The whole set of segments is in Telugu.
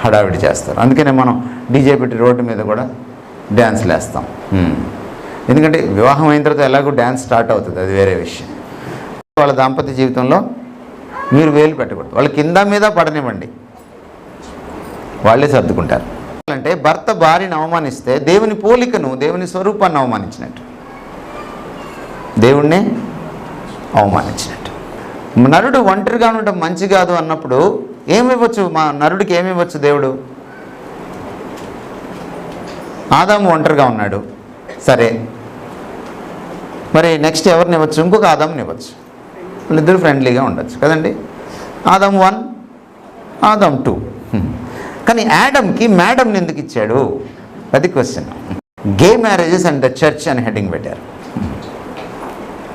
హడావిడి చేస్తారు. అందుకనే మనం డీజే పెట్టి రోడ్డు మీద కూడా డ్యాన్స్లు వేస్తాం. ఎందుకంటే వివాహం అయిన తర్వాత ఎలాగో డ్యాన్స్ స్టార్ట్ అవుతుంది, అది వేరే విషయం. వాళ్ళ దాంపత్య జీవితంలో మీరు వేలు పెట్టకూడదు. వాళ్ళ కింద మీద పడనివ్వండి, వాళ్ళే సర్దుకుంటారు. అంటే భర్త భార్యను అవమానిస్తే దేవుని పోలికను, దేవుని స్వరూపాన్ని అవమానించినట్టు, దేవుణ్ణే అవమానించినట్టు. నరుడు ఒంటరిగా ఉండటం మంచి కాదు అన్నప్పుడు ఏమివ్వచ్చు? మా నరుడికి ఏమివ్వచ్చు దేవుడు? ఆదాము ఒంటరిగా ఉన్నాడు, సరే, మరి నెక్స్ట్ ఎవరిని ఇవ్వచ్చు? ఇంకొక ఆదాముని ఇవ్వచ్చు. వాళ్ళిద్దరు ఫ్రెండ్లీగా ఉండొచ్చు కదండి. ఆదాం 1, ఆదాం 2. కానీ యాడమ్కి మేడంని ఎందుకు ఇచ్చాడు? అది question. Gay marriages and the church అని హెడ్డింగ్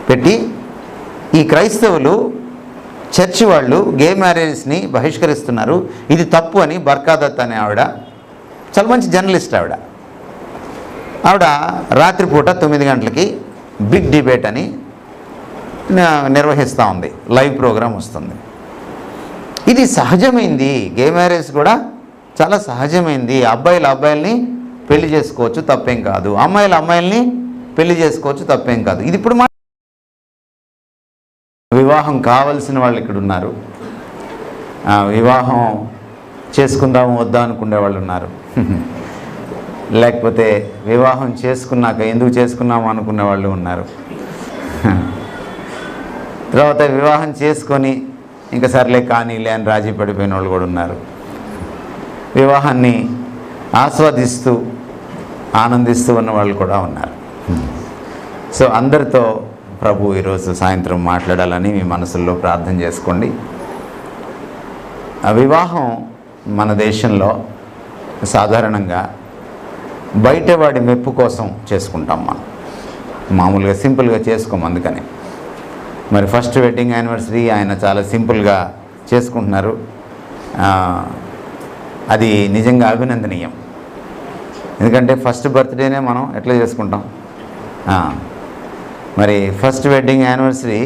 పెట్టి ఈ క్రైస్తవులు చర్చ్ వాళ్ళు గే మ్యారేజెస్ని బహిష్కరిస్తున్నారు, ఇది తప్పు అని బర్కాదత్ అనే ఆవిడ, చాలా మంచి జర్నలిస్ట్ ఆవిడ రాత్రిపూట 9 గంటలకి బిగ్ డిబేట్ అని నిర్వహిస్తూ ఉంది. లైవ్ ప్రోగ్రాం వస్తుంది. ఇది సహజమైంది. గే మ్యారేజ్ కూడా చాలా సహజమైంది. అబ్బాయిల్ని పెళ్లి చేసుకోవచ్చు, తప్పేం కాదు. అమ్మాయిల్ని పెళ్లి చేసుకోవచ్చు, తప్పేం కాదు. ఇది ఇప్పుడు వివాహం కావలసిన వాళ్ళు ఇక్కడ ఉన్నారు, వివాహం చేసుకుందాము వద్దా అనుకునే వాళ్ళు ఉన్నారు, లేకపోతే వివాహం చేసుకున్నాక ఎందుకు చేసుకున్నాము అనుకునే వాళ్ళు ఉన్నారు, తర్వాత వివాహం చేసుకొని ఇంకా సర్లే కానీలే అని రాజీ పడిపోయిన వాళ్ళు కూడా ఉన్నారు. వివాహాన్ని ఆస్వాదిస్తూ ఆనందిస్తూ ఉన్న వాళ్ళు కూడా ఉన్నారు. సో అందరితో ప్రభు ఈరోజు సాయంత్రం మాట్లాడాలని మీ మనసుల్లో ప్రార్థన చేసుకోండి. వివాహం మన దేశంలో సాధారణంగా బయటవాడి మెప్పు కోసం చేసుకుంటాం. మనం మామూలుగా సింపుల్గా చేసుకోం. అందుకని మరి ఫస్ట్ వెడ్డింగ్ యానివర్సరీ ఆయన చాలా సింపుల్గా చేసుకుంటున్నారు. అది నిజంగా అభినందనీయం. ఎందుకంటే ఫస్ట్ బర్త్డేనే మనం ఎట్లా చేసుకుంటాం, మరి ఫస్ట్ వెడ్డింగ్ యానివర్సరీ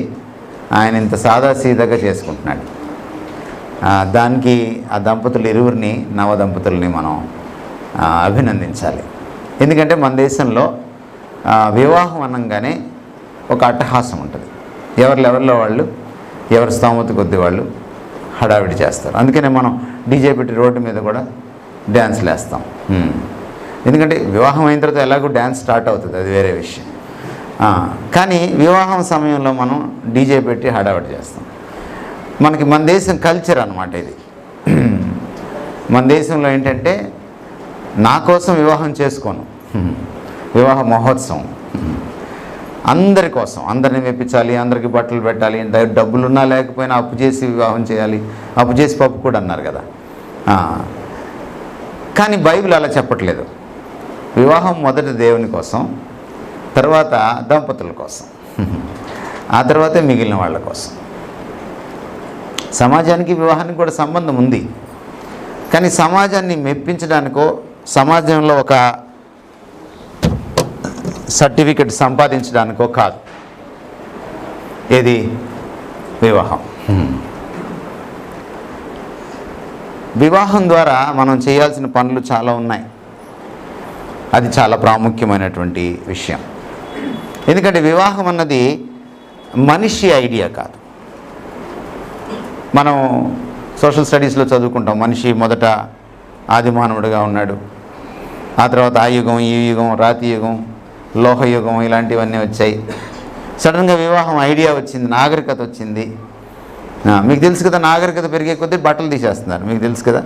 ఆయన ఇంత సాదాసీదాగా చేసుకుంటున్నాడు. దానికి ఆ దంపతులు ఇరువురిని, నవ దంపతుల్ని మనం అభినందించాలి. ఎందుకంటే మన దేశంలో వివాహం అనగానే ఒక అట్టహాసం ఉంటుంది. ఎవరి లెవెల్లో వాళ్ళు, ఎవరి స్తోమత కొద్ది వాళ్ళు హడావిడి చేస్తారు. అందుకనే మనం డీజే పెట్టి రోడ్డు మీద కూడా డ్యాన్స్లు వేస్తాం. ఎందుకంటే వివాహం అయిన తర్వాత ఎలాగో డ్యాన్స్ స్టార్ట్ అవుతుంది, అది వేరే విషయం. కానీ వివాహం సమయంలో మనం డీజే పెట్టి హడావిడి చేస్తాం. మన దేశం కల్చర్ అన్నమాట ఇది. మన దేశంలో ఏంటంటే నా కోసం వివాహం చేసుకోను, వివాహ మహోత్సవం అందరి కోసం, అందరిని మెప్పించాలి, అందరికీ బట్టలు పెట్టాలి, డబ్బులున్నా లేకపోయినా అప్పు చేసి వివాహం చేయాలి, అప్పు చేసి పప్పు కూడా అన్నారు కదా. కానీ బైబిల్ అలా చెప్పట్లేదు. వివాహం మొదట దేవుని కోసం, తర్వాత దంపతుల కోసం, ఆ తర్వాతే మిగిలిన వాళ్ళ కోసం. సమాజానికి వివాహానికి కూడా సంబంధం ఉంది. కానీ సమాజాన్ని మెప్పించడానికో, సమాజంలో ఒక సర్టిఫికెట్ సంపాదించడానికో కాదు. ఏది? వివాహం. వివాహం ద్వారా మనం చేయాల్సిన పనులు చాలా ఉన్నాయి. అది చాలా ప్రాముఖ్యమైనటువంటి విషయం. ఎందుకంటే వివాహం అన్నది మనిషి ఐడియా కాదు. మనం సోషల్ స్టడీస్లో చదువుకుంటాం, మనిషి మొదట ఆది మానవుడిగా ఉన్నాడు, ఆ తర్వాత ఆ యుగం, ఈ యుగం, రాతి యుగం, లోహయుగం, ఇలాంటివన్నీ వచ్చాయి. సడన్గా వివాహం ఐడియా వచ్చింది, నాగరికత వచ్చింది. మీకు తెలుసు కదా, నాగరికత పెరిగే కొద్దీ బట్టలు తీసేస్తున్నారు, మీకు తెలుసు కదా.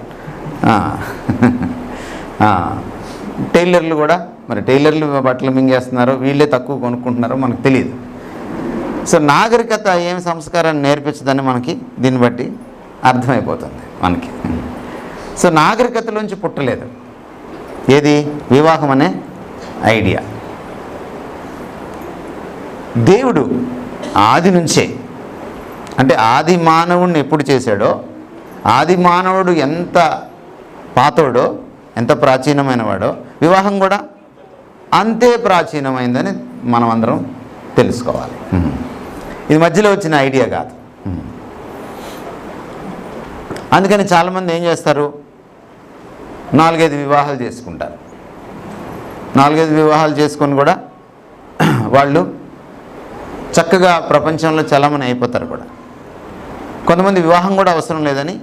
టైలర్లు కూడా, మరి టైలర్లు బట్టలు మింగేస్తున్నారో వీళ్ళే తక్కువ కొనుక్కుంటున్నారో మనకు తెలియదు. సో నాగరికత ఏం సంస్కారాన్ని నేర్పించదని మనకి దీన్ని బట్టి అర్థమైపోతుంది మనకి. సో నాగరికతలోంచి పుట్టలేదు ఏది? వివాహం అనే ఐడియా. దేవుడు ఆది నుంచే, అంటే ఆది మానవుడిని ఎప్పుడు చేశాడో, ఆది మానవుడు ఎంత పాతోడో, ఎంత ప్రాచీనమైన వాడో, వివాహం కూడా అంతే ప్రాచీనమైందని మనం అందరం తెలుసుకోవాలి. ఇది మధ్యలో వచ్చిన ఐడియా కాదు. అందుకని చాలామంది ఏం చేస్తారు, 4-5 వివాహాలు చేసుకుంటారు. 4-5 వివాహాలు చేసుకొని కూడా వాళ్ళు చక్కగా ప్రపంచంలో చలమని అయిపోతారు కూడా. కొంతమంది వివాహం కూడా అవసరం లేదని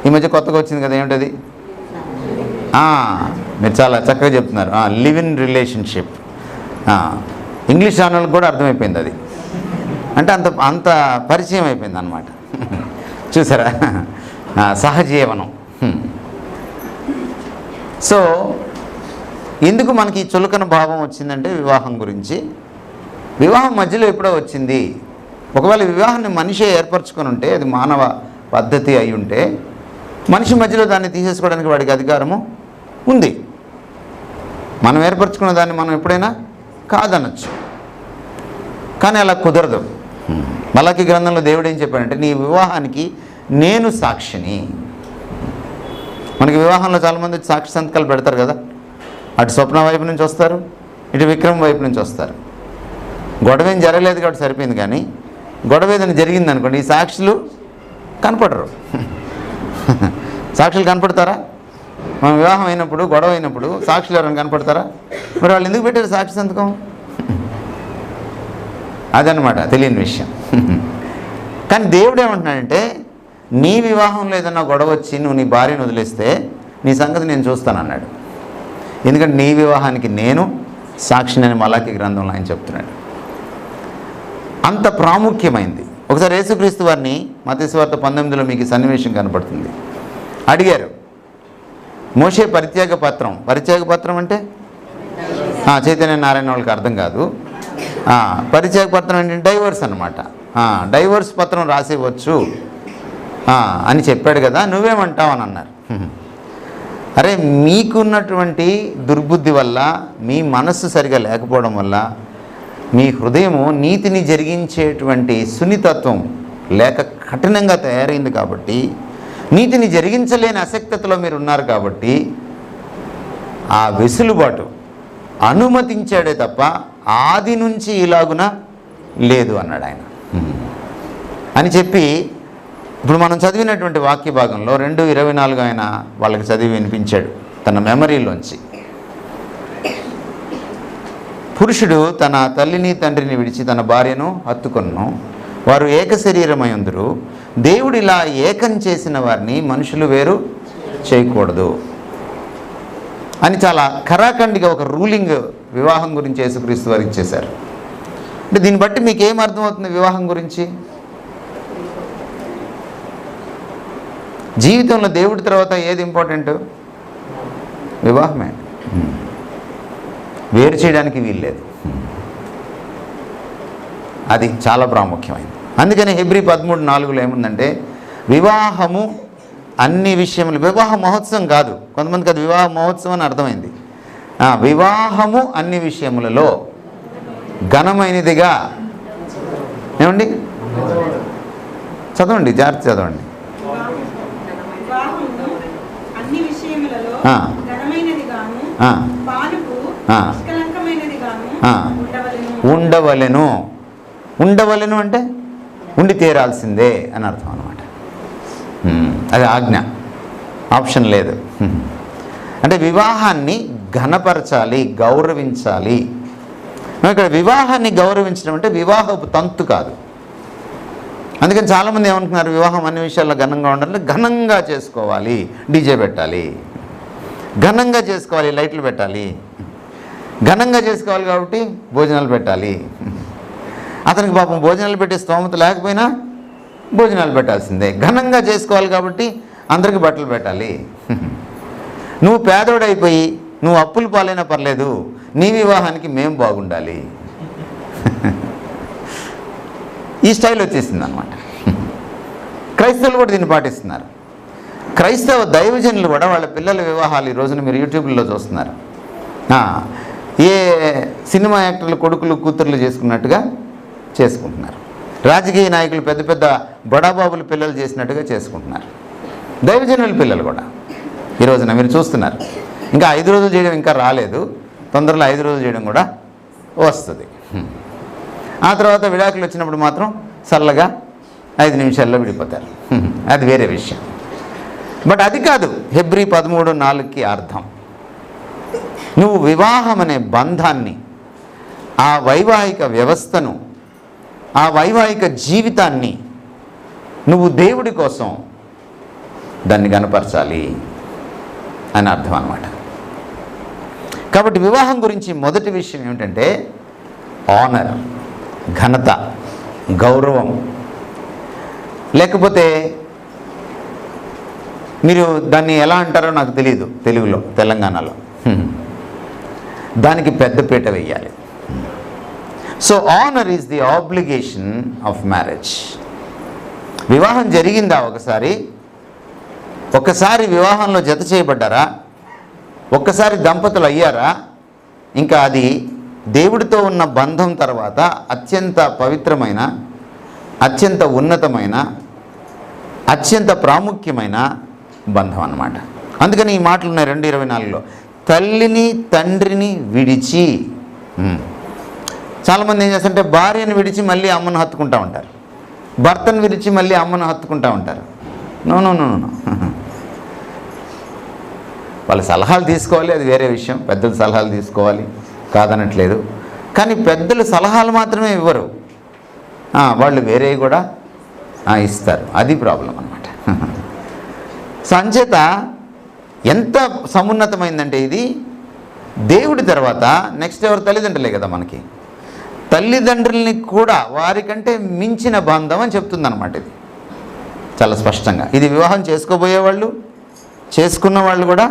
ఈ మధ్య కొత్తగా వచ్చింది కదా, ఏమిటది? మీరు చాలా చక్కగా చెప్తున్నారు, లివ్ ఇన్ రిలేషన్షిప్. ఇంగ్లీష్ ఛానల్కి కూడా అర్థమైపోయింది అది. అంటే అంత పరిచయం అయిపోయింది అన్నమాట. చూసారా? సహజీవనం. సో ఎందుకు మనకి ఈ చులకన భావం వచ్చిందంటే వివాహం గురించి. వివాహం మధ్యలో ఎప్పుడో వచ్చింది. ఒకవేళ వివాహాన్ని మనిషే ఏర్పరచుకొని ఉంటే, అది మానవ పద్ధతి అయి ఉంటే, మనిషి మధ్యలో దాన్ని తీసేసుకోవడానికి వాడికి అధికారము ఉంది. మనం ఏర్పరచుకున్న దాన్ని మనం ఎప్పుడైనా కాదనొచ్చు. కానీ అలా కుదరదు. మలాకి గ్రంథంలో దేవుడు ఏం చెప్పాడంటే, నీ వివాహానికి నేను సాక్షిని. మనకి వివాహంలో చాలామంది సాక్షి సంతకాలు పెడతారు కదా. అటు స్వప్న వైపు నుంచి వస్తారు, ఇటు విక్రమ్ వైపు నుంచి వస్తారు. గొడవ ఏం జరగలేదు కాబట్టి సరిపోయింది. కానీ గొడవ ఏదైనా జరిగింది అనుకోండి, ఈ సాక్షులు కనపడరు. సాక్షులు కనపడతారా? మన వివాహం అయినప్పుడు, గొడవ అయినప్పుడు సాక్షులు ఎవరైనా కనపడతారా? మరి వాళ్ళు ఎందుకు పెట్టారు సాక్షి సంతకం? అదనమాట తెలియని విషయం. కానీ దేవుడు ఏమంటున్నాడంటే, నీ వివాహంలో ఏదన్నా గొడవ వచ్చి నువ్వు నీ భార్యను వదిలేస్తే నీ సంగతి నేను చూస్తానన్నాడు. ఎందుకంటే నీ వివాహానికి నేను సాక్షిని అని మలాకి గ్రంథంలో ఆయన చెప్తున్నాడు. అంత ప్రాముఖ్యమైంది. ఒకసారి యేసుక్రీస్తు వారిని మత్తయి సువార్త 19లో మీకు సన్నివేశం కనపడుతుంది. అడిగారు, మోషే పరిత్యాగ పత్రం అంటే చైతన్య నారాయణ వాళ్ళకి అర్థం కాదు. పరిత్యాగ పత్రం ఏంటంటే డైవర్స్ అనమాట. డైవర్స్ పత్రం రాసేవచ్చు అని చెప్పాడు కదా, నువ్వేమంటావు అని అన్నారు. అరే, మీకున్నటువంటి దుర్బుద్ధి వల్ల, మీ మనస్సు సరిగా లేకపోవడం వల్ల, మీ హృదయము నీతిని జరిగించేటువంటి సున్నితత్వం లేక కఠినంగా తయారైంది కాబట్టి, నీతిని జరిగించలేని అశక్తతలో మీరు ఉన్నారు కాబట్టి, ఆ వెసులుబాటు అనుమతించాడే తప్ప ఆది నుంచి ఇలాగున లేదు అన్నాడు ఆయన. అని చెప్పి ఇప్పుడు మనం చదివినటువంటి వాక్య భాగంలో 2:24 ఆయన వాళ్ళకి చదివి వినిపించాడు తన మెమరీలోంచి. పురుషుడు తన తల్లిని తండ్రిని విడిచి తన భార్యను హత్తుకొను, వారు ఏక శరీరమైందురు. దేవుడు ఇలా ఏకం చేసిన వారిని మనుషులు వేరు చేయకూడదు అని చాలా ఖరాఖండిగా ఒక రూలింగ్ వివాహం గురించి యేసుక్రీస్తు వారికి చేశారు. అంటే దీన్ని బట్టి మీకు ఏం అర్థమవుతుంది వివాహం గురించి? జీవితంలో దేవుడి తర్వాత ఏది ఇంపార్టెంట్? వివాహమే. వేరు చేయడానికి వీల్లేదు. అది చాలా ప్రాముఖ్యమైనది. అందుకని హెబ్రీ 13:4లో ఏముందంటే, వివాహము అన్ని విషయములు, వివాహ మహోత్సవం కాదు, కొంతమందికి అది వివాహ మహోత్సవం అని అర్థమైంది. వివాహము అన్ని విషయములలో ఘనమైనదిగా, ఏమండి చదవండి, జాగ్రత్త చదవండి. ఉండవలెను అంటే ఉండి తీరాల్సిందే అని అర్థం అన్నమాట. అది ఆజ్ఞ, ఆప్షన్ లేదు. అంటే వివాహాన్ని ఘనపరచాలి, గౌరవించాలి. ఇక్కడ వివాహాన్ని గౌరవించడం అంటే వివాహపు తంతు కాదు. అందుకని చాలామంది ఏమంటున్నారు, వివాహం అన్ని విషయాల్లో ఘనంగా ఉండాలి, ఘనంగా చేసుకోవాలి, డీజే పెట్టాలి, ఘనంగా చేసుకోవాలి, లైట్లు పెట్టాలి, ఘనంగా చేసుకోవాలి కాబట్టి భోజనాలు పెట్టాలి. అతనికి పాపం భోజనాలు పెట్టే స్తోమత లేకపోయినా భోజనాలు పెట్టాల్సిందే. ఘనంగా చేసుకోవాలి కాబట్టి అందరికీ బట్టలు పెట్టాలి. నువ్వు పేదోడైపోయి నువ్వు అప్పులు పాలైనా పర్లేదు, నీ వివాహానికి మేము బాగుండాలి. ఈ స్టైల్ వచ్చేసింది అన్నమాట. క్రైస్తవులు కూడా దీన్ని పాటిస్తున్నారు. క్రైస్తవ దైవజనులు కూడా వాళ్ళ పిల్లల వివాహాలు ఈ రోజున మీరు యూట్యూబ్లో చూస్తున్నారు. ఏ సినిమా యాక్టర్లు కొడుకులు కూతుర్లు చేసుకున్నట్టుగా చేసుకుంటున్నారు. రాజకీయ నాయకులు పెద్ద పెద్ద బడాబాబుల పిల్లలు చేసినట్టుగా చేసుకుంటున్నారు. దైవజనుల పిల్లలు కూడా ఈ రోజున మీరు చూస్తున్నారు. ఇంకా 5 రోజులు చేయడం ఇంకా రాలేదు, తొందరలో 5 రోజులు చేయడం కూడా వస్తుంది. ఆ తర్వాత విడాకులు వచ్చినప్పుడు మాత్రం చల్లగా 5 నిమిషాల్లో విడిపోతారు. అది వేరే విషయం. బట్ అది కాదు హెబ్రీ 13:4కి అర్థం. నువ్వు వివాహం అనే బంధాన్ని, ఆ వైవాహిక వ్యవస్థను, ఆ వైవాహిక జీవితాన్ని నువ్వు దేవుడి కోసం దాన్ని కనపరచాలి అని అర్థం అన్నమాట. కాబట్టి వివాహం గురించి మొదటి విషయం ఏమిటంటే ఆనర్, ఘనత, గౌరవం. లేకపోతే మీరు దాన్ని ఎలా అంటారో నాకు తెలియదు తెలుగులో, తెలంగాణలో దానికి పెద్దపీట వేయాలి. So honour is the obligation of marriage. వివాహం జరిగిందా? ఒక్కసారి వివాహంలో జత చేయబడ్డారా? ఒక్కసారి దంపతులు అయ్యారా? ఇంకా అది దేవుడితో ఉన్న బంధం తర్వాత అత్యంత పవిత్రమైన, అత్యంత ఉన్నతమైన, అత్యంత ప్రాముఖ్యమైన బంధం అన్నమాట. అందుకని ఈ మాటలు ఉన్నాయి 2:24లో, తల్లిని తండ్రిని విడిచి. చాలామంది ఏం చేస్తారంటే భార్యను విడిచి మళ్ళీ అమ్మను హత్తుకుంటూ ఉంటారు, భర్తను విడిచి మళ్ళీ అమ్మను హత్తుకుంటూ ఉంటారు. నో నో నో నో వాళ్ళ సలహాలు తీసుకోవాలి, అది వేరే విషయం. పెద్దల సలహాలు తీసుకోవాలి, కాదనట్లేదు. కానీ పెద్దలు సలహాలు మాత్రమే ఇవ్వరు, వాళ్ళు వేరే కూడా ఇస్తారు. అది ప్రాబ్లం అన్నమాట. సంచేత ఎంత సమున్నతమైందంటే ఇది దేవుడి తర్వాత నెక్స్ట్ ఎవరు? తల్లిదండ్రులే కదా మనకి. తల్లిదండ్రుల్ని కూడా వారికంటే మించిన బంధం అని చెప్తుందన్నమాట. ఇది చాలా స్పష్టంగా. ఇది వివాహం చేసుకోబోయేవాళ్ళు, చేసుకున్న వాళ్ళు కూడా.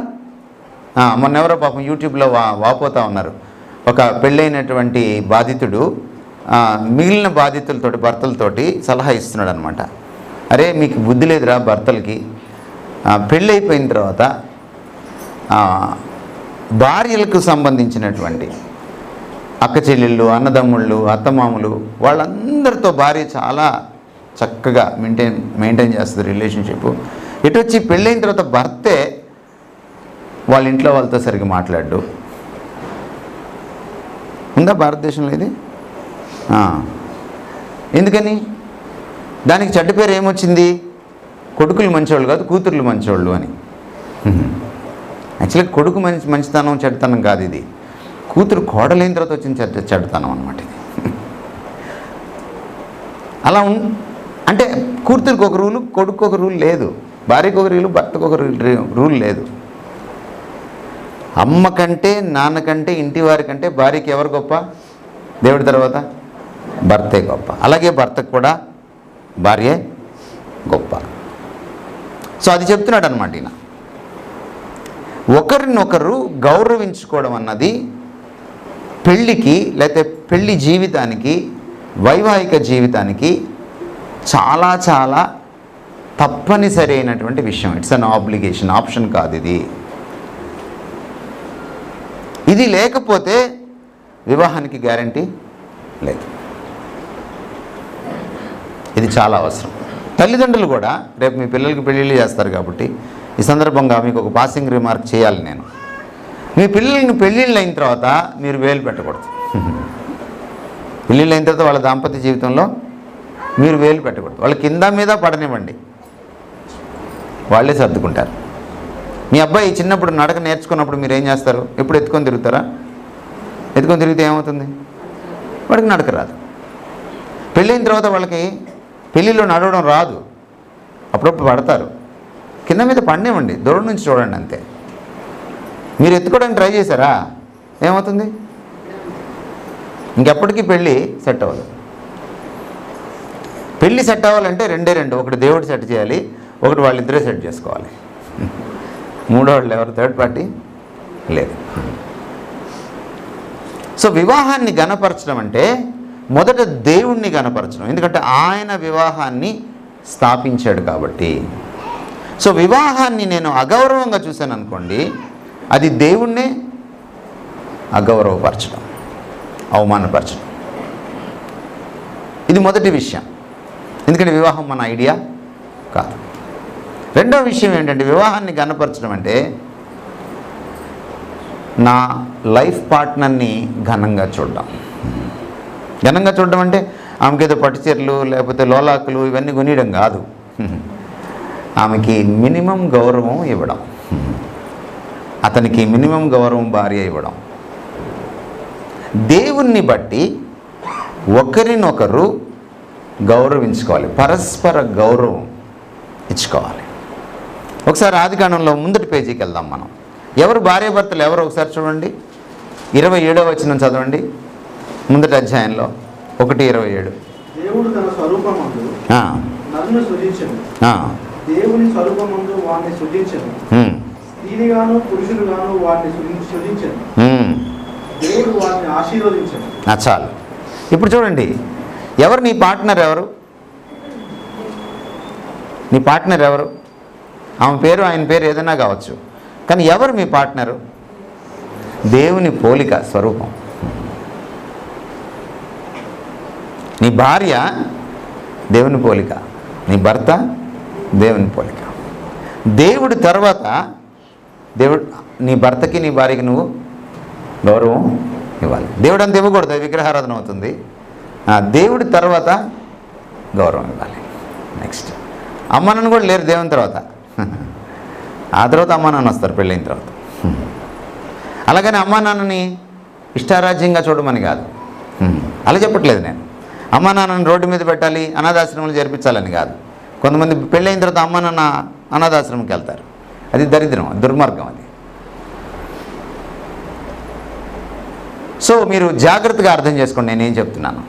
మొన్నెవరో పాపం యూట్యూబ్లో వాపోతూ ఉన్నారు. ఒక పెళ్ళైనటువంటి బాధితుడు మిగిలిన బాధితులతోటి, భర్తలతోటి సలహా ఇస్తున్నాడు అనమాట. అరే మీకు బుద్ధి లేదురా భర్తలకి, పెళ్ళైపోయిన తర్వాత భార్యలకు సంబంధించినటువంటి అక్క చెల్లెళ్ళు, అన్నదమ్ముళ్ళు, అత్తమామలు వాళ్ళందరితో భార్య చాలా చక్కగా మెయింటైన్ చేస్తుంది రిలేషన్షిప్. ఇటు వచ్చి పెళ్ళైన తర్వాత భర్తే వాళ్ళ ఇంట్లో వాళ్ళతో సరిగ్గా మాట్లాడు. ఉందా భారతదేశంలో ఇది? ఎందుకని? దానికి చెడ్డ పేరు ఏమొచ్చింది? కొడుకులు మంచివాళ్ళు కాదు, కూతుర్లు మంచివాళ్ళు అని. యాక్చువల్గా కొడుకు మంచితనం చెడ్డతనం కాదు, ఇది కూతురు కోడలైన తర్వాత వచ్చిన చెడ్డతనం అన్నమాట ఇది. అలా అంటే కూతురికి ఒక రూలు, కొడుకు ఒక రూల్ లేదు, భార్యకు ఒక రూలు, భర్తకు ఒక రూల్ లేదు. అమ్మ కంటే, నాన్న కంటే, ఇంటి వారి కంటే భార్యకి ఎవరు గొప్ప? దేవుడి తర్వాత భర్తే గొప్ప. అలాగే భర్తకు కూడా భార్యే గొప్ప. సో అది చెప్తున్నాడు అనమాట ఈయన. ఒకరినొకరు గౌరవించుకోవడం అన్నది పెళ్ళికి, లేకపోతే పెళ్ళి జీవితానికి, వైవాహిక జీవితానికి చాలా చాలా తప్పనిసరి అయినటువంటి విషయం. ఇట్స్ అన్ ఆబ్లిగేషన్, ఆప్షన్ కాదు ఇది. ఇది లేకపోతే వివాహానికి గ్యారంటీ లేదు. ఇది చాలా అవసరం. తల్లిదండ్రులు కూడా రేపు మీ పిల్లలకి పెళ్ళిళ్ళు చేస్తారు కాబట్టి ఈ సందర్భంగా మీకు ఒక పాసింగ్ రిమార్క్ చేయాలి నేను. మీ పిల్లల్ని పెళ్ళిళ్ళు అయిన తర్వాత మీరు వేలు పెట్టకూడదు. పెళ్ళిళ్ళు అయిన తర్వాత వాళ్ళ దాంపత్య జీవితంలో మీరు వేలు పెట్టకూడదు. వాళ్ళ కింద మీద పడనివ్వండి, వాళ్ళే సర్దుకుంటారు. మీ అబ్బాయి చిన్నప్పుడు నడక నేర్చుకున్నప్పుడు మీరు ఏం చేస్తారు? ఎప్పుడు ఎత్తుకొని తిరుగుతారా? ఎత్తుకొని తిరిగితే ఏమవుతుంది? వాడికి నడక రాదు. పెళ్ళైన తర్వాత వాళ్ళకి పెళ్ళిలో నడవడం రాదు, అప్పుడప్పుడు పడతారు. కింద మీద పడినివ్వండి, దూరం నుంచి చూడండి అంతే. మీరు ఎత్తుకోవడానికి ట్రై చేశారా? ఏమవుతుంది? ఇంకెప్పటికీ పెళ్ళి సెట్ అవ్వదు. పెళ్ళి సెట్ అవ్వాలంటే రెండు, ఒకటి దేవుడు సెట్ చేయాలి, ఒకటి వాళ్ళిద్దరే సెట్ చేసుకోవాలి. మూడో వాళ్ళు ఎవరు? థర్డ్ పార్టీ లేదు. సో వివాహాన్ని గణపరచడం అంటే మొదట దేవుణ్ణి గణపరచడం, ఎందుకంటే ఆయన వివాహాన్ని స్థాపించాడు కాబట్టి. సో వివాహాన్ని నేను అగౌరవంగా చూశాను అనుకోండి, అది దేవుణ్ణే అగౌరవపరచడం, అవమానపరచడం. ఇది మొదటి విషయం, ఎందుకంటే వివాహం మన ఐడియా కాదు. రెండో విషయం ఏంటంటే వివాహాన్ని గణపరచడం అంటే నా లైఫ్ పార్ట్నర్ని ఘనంగా చూడడం. ఘనంగా చూడడం అంటే ఆమెకేదో పట్టు చీరలు లేకపోతే లోలాకులు ఇవన్నీ కొనియడం కాదు. ఆమెకి మినిమం గౌరవం ఇవ్వడం, అతనికి మినిమం గౌరవం భార్య ఇవ్వడం. దేవుణ్ణి బట్టి ఒకరినొకరు గౌరవించుకోవాలి, పరస్పర గౌరవం ఇచ్చుకోవాలి. ఒకసారి ఆదికాండంలో ముందటి పేజీకి వెళ్దాం మనం. ఎవరు భార్యాభర్తలు ఎవరు ఒకసారి చూడండి. 27వ వచనం చదవండి. ముందటి అధ్యాయంలో 1:27. దేవుడు తన స్వరూపమందు నన్ను సృజించెను, దేవుని స్వరూపమందు వారిని సృజించెను, స్త్రీగాను పురుషులుగాను వారిని సృజించెను, దేవుడు వారిని ఆశీర్వదించెను. చాలు. ఇప్పుడు చూడండి, ఎవరు నీ పార్ట్నర్? ఎవరు నీ పార్ట్నర్? ఎవరు? ఆమె పేరు ఆయన పేరు ఏదైనా కావచ్చు, కానీ ఎవరు మీ పార్ట్నరు? దేవుని పోలిక స్వరూపం. నీ భార్య దేవుని పోలిక, నీ భర్త దేవుని పోలిక. దేవుడి తర్వాత దేవుడు నీ భర్తకి నీ భార్యకి నువ్వు గౌరవం ఇవ్వాలి. దేవుడు అంత ఇవ్వకూడదు, విగ్రహారాధన అవుతుంది. దేవుడి తర్వాత గౌరవం ఇవ్వాలి. నెక్స్ట్ అమ్మ నాన్న కూడా లేరు దేవుని తర్వాత, ఆ తర్వాత అమ్మ నాన్న వస్తారు పెళ్ళైన తర్వాత. అలాగని అమ్మా నాన్నని ఇష్టారాజ్యంగా చూడమని కాదు, అలా చెప్పట్లేదు నేను. అమ్మా నాన్నని రోడ్డు మీద పెట్టాలి, అనాథాశ్రమాలు జరిపించాలని కాదు. కొంతమంది పెళ్ళైన తర్వాత అమ్మా నాన్న అనాథాశ్రమంకి వెళ్తారు, అది దరిద్రం, దుర్మార్గం అది. సో మీరు జాగ్రత్తగా అర్థం చేసుకోండి నేనేం చెప్తున్నాను.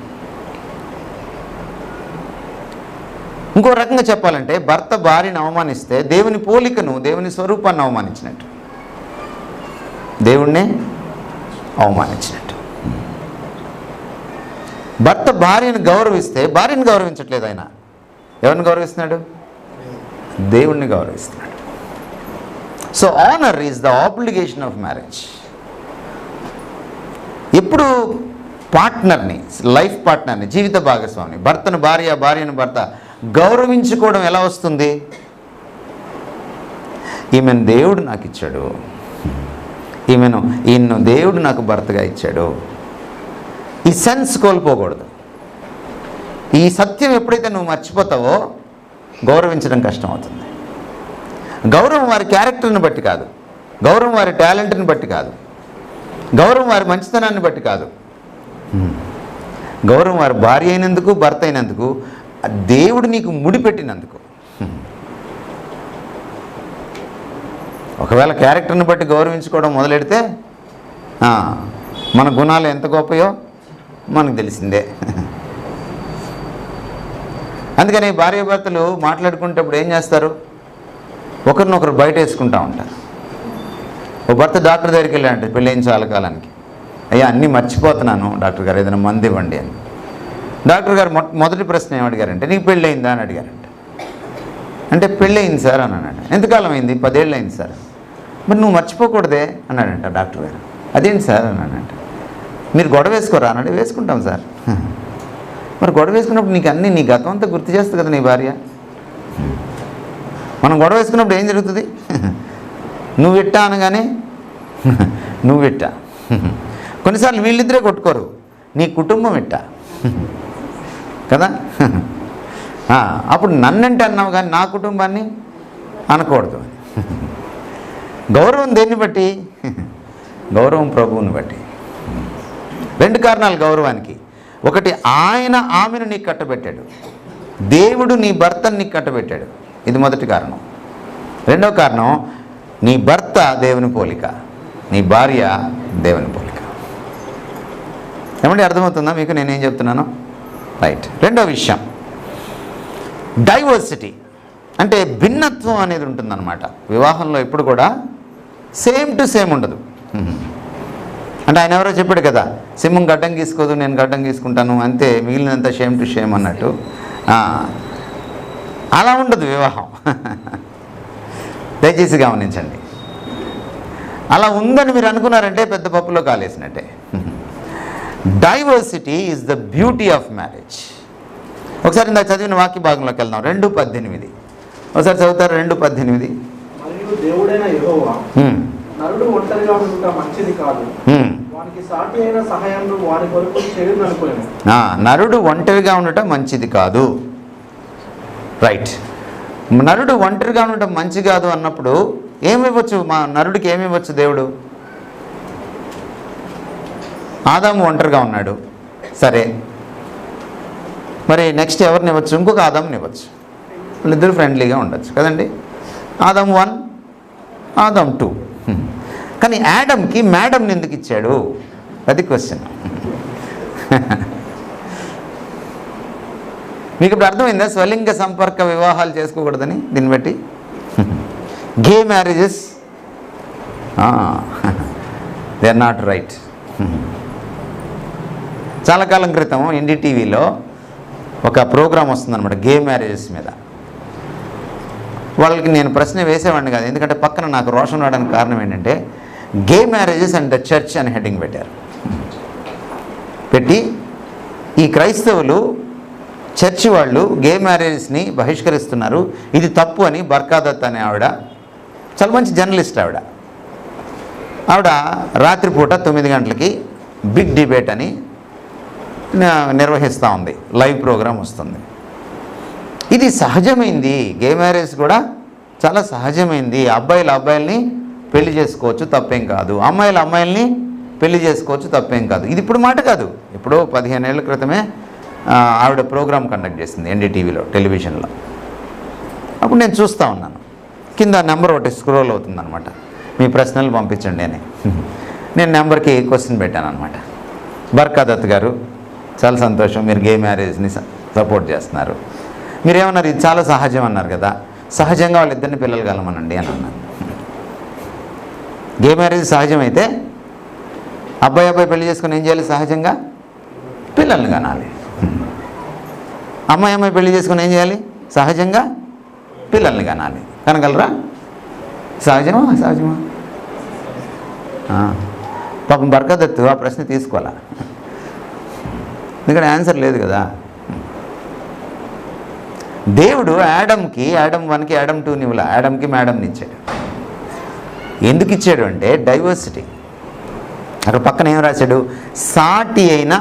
ఇంకో రకంగా చెప్పాలంటే భర్త భార్యను అవమానిస్తే దేవుని పోలికను, దేవుని స్వరూపాన్ని అవమానించినట్టు, దేవుణ్ణే అవమానించినట్టు. భర్త భార్యను గౌరవిస్తే భార్యను గౌరవించట్లేదు ఆయన. ఎవరిని గౌరవిస్తున్నాడు? దేవుణ్ణి గౌరవిస్తున్నాడు. So honour is the obligation of marriage. ఎప్పుడు పార్ట్నర్ని, లైఫ్ పార్ట్నర్ని, జీవిత భాగస్వామిని, భర్తను భార్య, భార్యను భర్త గౌరవించుకోవడం ఎలా వస్తుంది? ఈమెను దేవుడు నాకు ఇచ్చాడు, ఈయన్ను దేవుడు నాకు భర్తగా ఇచ్చాడు. ఈ సెన్స్ కోల్పోకూడదు. ఈ సత్యం ఎప్పుడైతే నువ్వు మర్చిపోతావో గౌరవించడం కష్టం అవుతుంది. గౌరవం వారి క్యారెక్టర్ని బట్టి కాదు, గౌరవం వారి టాలెంట్ని బట్టి కాదు, గౌరవం వారి మంచితనాన్ని బట్టి కాదు. గౌరవం వారి భార్య అయినందుకు, భర్త అయినందుకు, దేవుడు నీకు ముడిపెట్టినందుకు. ఒకవేళ క్యారెక్టర్ని బట్టి గౌరవించుకోవడం మొదలెడితే మన గుణాలు ఎంత గొప్పయో మనకు తెలిసిందే. అందుకని భార్యాభర్తలు మాట్లాడుకునేటప్పుడు ఏం చేస్తారు? ఒకరినొకరు బయట వేసుకుంటూ ఉంటారు. ఓ భర్త డాక్టర్ దగ్గరికి వెళ్ళాడంటే పెళ్ళైన చాలా కాలానికి, అయ్యా అన్నీ మర్చిపోతున్నాను డాక్టర్ గారు, ఏదైనా మందు ఇవ్వండి అని. డాక్టర్ గారు మొదటి ప్రశ్న ఏమడిగారంటే, నీకు పెళ్ళయిందా అని అడిగారంట. అంటే పెళ్ళయింది సార్ అన్నాడు. ఎంతకాలం అయింది? 10 ఏళ్ళు అయింది సార్. మరి నువ్వు మర్చిపోకూడదే అన్నాడంట డాక్టర్ గారు. అదేంటి సార్ అన్నాడంట. మీరు గొడవ వేసుకోరా అన్నాడు. వేసుకుంటాం సార్. మరి గొడవ వేసుకున్నప్పుడు నీకు అన్నీ, నీ గతం అంతా గుర్తు చేస్తుంది కదా నీ భార్య. మనం గొడవ వేసుకున్నప్పుడు ఏం జరుగుతుంది? నువ్వు ఇట్టా అనగానే నువ్వు ఇట్టా. కొన్నిసార్లు వీళ్ళిద్దరే కొట్టుకోరు, నీ కుటుంబం ఇట్టా కదా. అప్పుడు నన్నంటే అన్నావు కానీ నా కుటుంబాన్ని అనకూడదు. గౌరవం దేన్ని బట్టి? గౌరవం ప్రభువుని బట్టి. 2 కారణాలు గౌరవానికి. ఒకటి, ఆయన ఆమెను నీకు కట్టబెట్టాడు, దేవుడు నీ భర్తను నీకు కట్టబెట్టాడు, ఇది మొదటి కారణం. రెండవ కారణం, నీ భర్త దేవుని పోలిక, నీ భార్య దేవుని పోలిక. ఏమంటే అర్థమవుతుందా మీకు నేనేం చెప్తున్నాను? రైట్. రెండో విషయం, డైవర్సిటీ అంటే భిన్నత్వం అనేది ఉంటుందన్నమాట. వివాహంలో ఎప్పుడు కూడా సేమ్ టు సేమ్ ఉండదు. అంటే ఆయన ఎవరో చెప్పాడు కదా, సింహం గడ్డం గీసుకోదు, నేను గడ్డం గీసుకుంటాను అంతే, మిగిలినంత షేమ్ టు షేమ్ అన్నట్టు. అలా ఉండదు వివాహం. దయచేసి గమనించండి. అలా ఉందని మీరు అనుకున్నారంటే పెద్ద పప్పులో కాలేసినట్టే. Diversity is the beauty of marriage. ఒకసారి ఇందాక చదివిన వాక్య భాగంలోకి వెళ్దాం. 2:18 ఒకసారి చదువుతారు. 2:18. మరియు దేవుడైన యెహోవా నరుడు ఒంటరిగా ఉండుట మంచిది కాదు, వానికి సాటి అయిన సహాయమును వాని కొరకు చేయును అనుకొనెను. నరుడు ఒంటరిగా ఉండటం మంచిది కాదు. రైట్. నరుడు ఒంటరిగా ఉండటం మంచి కాదు అన్నప్పుడు ఏమివ్వచ్చు? మా నరుడికి ఏమివ్వచ్చు దేవుడు? ఆదాము ఒంటరిగా ఉన్నాడు, సరే, మరి నెక్స్ట్ ఎవరిని ఇవ్వచ్చు? ఇంకొక ఆదాముని ఇవ్వచ్చు. వాళ్ళిద్దరు ఫ్రెండ్లీగా ఉండొచ్చు కదండి. ఆదాము 1, ఆదాము 2. కానీ యాడమ్కి మేడంని ఎందుకు ఇచ్చాడు? అది క్వశ్చన్. మీకు ఇప్పుడు అర్థమైందా స్వలింగ సంపర్క వివాహాలు చేసుకోకూడదని? దీన్ని బట్టి gay marriages they are not right. చాలా కాలం క్రితం ఎన్డీటీవీలో ఒక ప్రోగ్రాం వస్తుందన్నమాట గే మ్యారేజెస్ మీద. వాళ్ళకి నేను ప్రశ్న వేసేవాడిని కాదు, ఎందుకంటే పక్కన నాకు రోషన్ రావడానికి కారణం ఏంటంటే గే మ్యారేజెస్ అండ్ ద చర్చ్ అని హెడ్డింగ్ పెట్టారు. పెట్టి ఈ క్రైస్తవులు చర్చి వాళ్ళు గే మ్యారేజెస్ని బహిష్కరిస్తున్నారు, ఇది తప్పు అని బర్కాదత్ అనే ఆవిడ, చాలా మంచి జర్నలిస్ట్ ఆవిడ రాత్రిపూట 9 గంటలకి బిగ్ డిబేట్ అని నిర్వహిస్తూ ఉంది. లైవ్ ప్రోగ్రాం వస్తుంది. ఇది సహజమైంది, గే మ్యారేజ్ కూడా చాలా సహజమైంది. అబ్బాయిల్ని పెళ్లి చేసుకోవచ్చు, తప్పేం కాదు. అమ్మాయిల్ని పెళ్లి చేసుకోవచ్చు, తప్పేం కాదు. ఇది ఇప్పుడు మాట కాదు, ఎప్పుడో 15 ఏళ్ల క్రితమే ఆవిడ ప్రోగ్రాం కండక్ట్ చేసింది ఎన్డీటీవీలో, టెలివిజన్లో. అప్పుడు నేను చూస్తూ ఉన్నాను, కింద నెంబర్ ఒకటి స్క్రోల్ అవుతుందన్నమాట, మీ ప్రశ్నలు పంపించండి అని. నేను నెంబర్కి క్వశ్చన్ పెట్టాను అనమాట. బర్కాదత్ గారు, చాలా సంతోషం, మీరు గే మ్యారేజ్ని సపోర్ట్ చేస్తున్నారు. మీరేమన్నారు? ఇది చాలా సహజం అన్నారు కదా, సహజంగా వాళ్ళిద్దరిని పిల్లలు కలమనండి అని అన్నాను. గే మ్యారేజ్ సహజమైతే అబ్బాయి పెళ్లి చేసుకుని ఏం చేయాలి? సహజంగా పిల్లల్ని కనాలి. అమ్మాయి పెళ్లి చేసుకుని ఏం చేయాలి? సహజంగా పిల్లల్ని కనాలి. కనగలరా? సహజమా అసహజమా? పాపం బర్కాదత్తు ఆ ప్రశ్న తీసుకోవాలా, ఎందుకంటే ఆన్సర్ లేదు కదా. దేవుడు యాడమ్కి, యాడమ్ 1కి యాడమ్ 2ని ఇవ్వలే, యాడమ్కి మేడంని ఇచ్చాడు. ఎందుకు ఇచ్చాడు అంటే డైవర్సిటీ. అక్కడ పక్కన ఏం రాశాడు? సాటి అయిన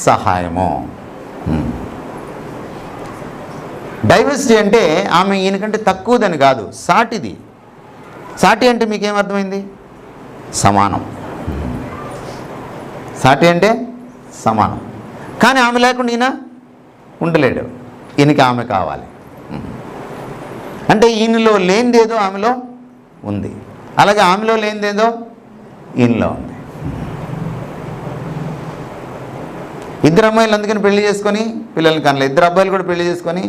సహాయము. డైవర్సిటీ అంటే ఆమె ఈయనకంటే తక్కువదని కాదు, సాటిది. సాటి అంటే మీకేమర్థమైంది? సమానం. సాటి అంటే సమానం. కానీ ఆమె లేకుండా ఈయన ఉండలేడు, ఈయనకి ఆమె కావాలి. అంటే ఈయనలో లేనిదేదో ఆమెలో ఉంది, అలాగే ఆమెలో లేనిదేదో ఈయనలో ఉంది. ఇద్దరు అమ్మాయిలు అందుకని పెళ్లి చేసుకొని పిల్లల్ని కనలేదు, ఇద్దరు అబ్బాయిలు కూడా పెళ్లి చేసుకొని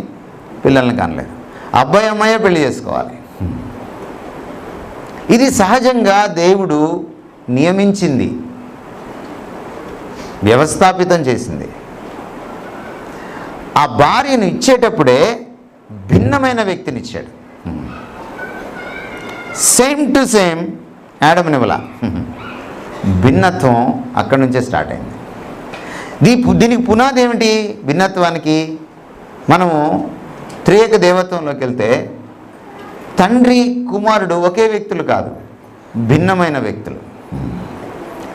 పిల్లల్ని కనలేదు. అబ్బాయి అమ్మాయే పెళ్లి చేసుకోవాలి. ఇది సహజంగా దేవుడు నియమించింది, వ్యవస్థాపితం చేసింది. ఆ భార్యను ఇచ్చేటప్పుడే భిన్నమైన వ్యక్తిని ఇచ్చాడు. సేమ్ టు సేమ్ యాడమ్ని ఇవ్వలా, భిన్నత్వం అక్కడి నుంచే స్టార్ట్ అయింది. దీనికి పునాది ఏమిటి? భిన్నత్వానికి మనము త్రియేక దేవత్వంలోకి వెళ్తే తండ్రి కుమారుడు ఒకే వ్యక్తులు కాదు, భిన్నమైన వ్యక్తులు.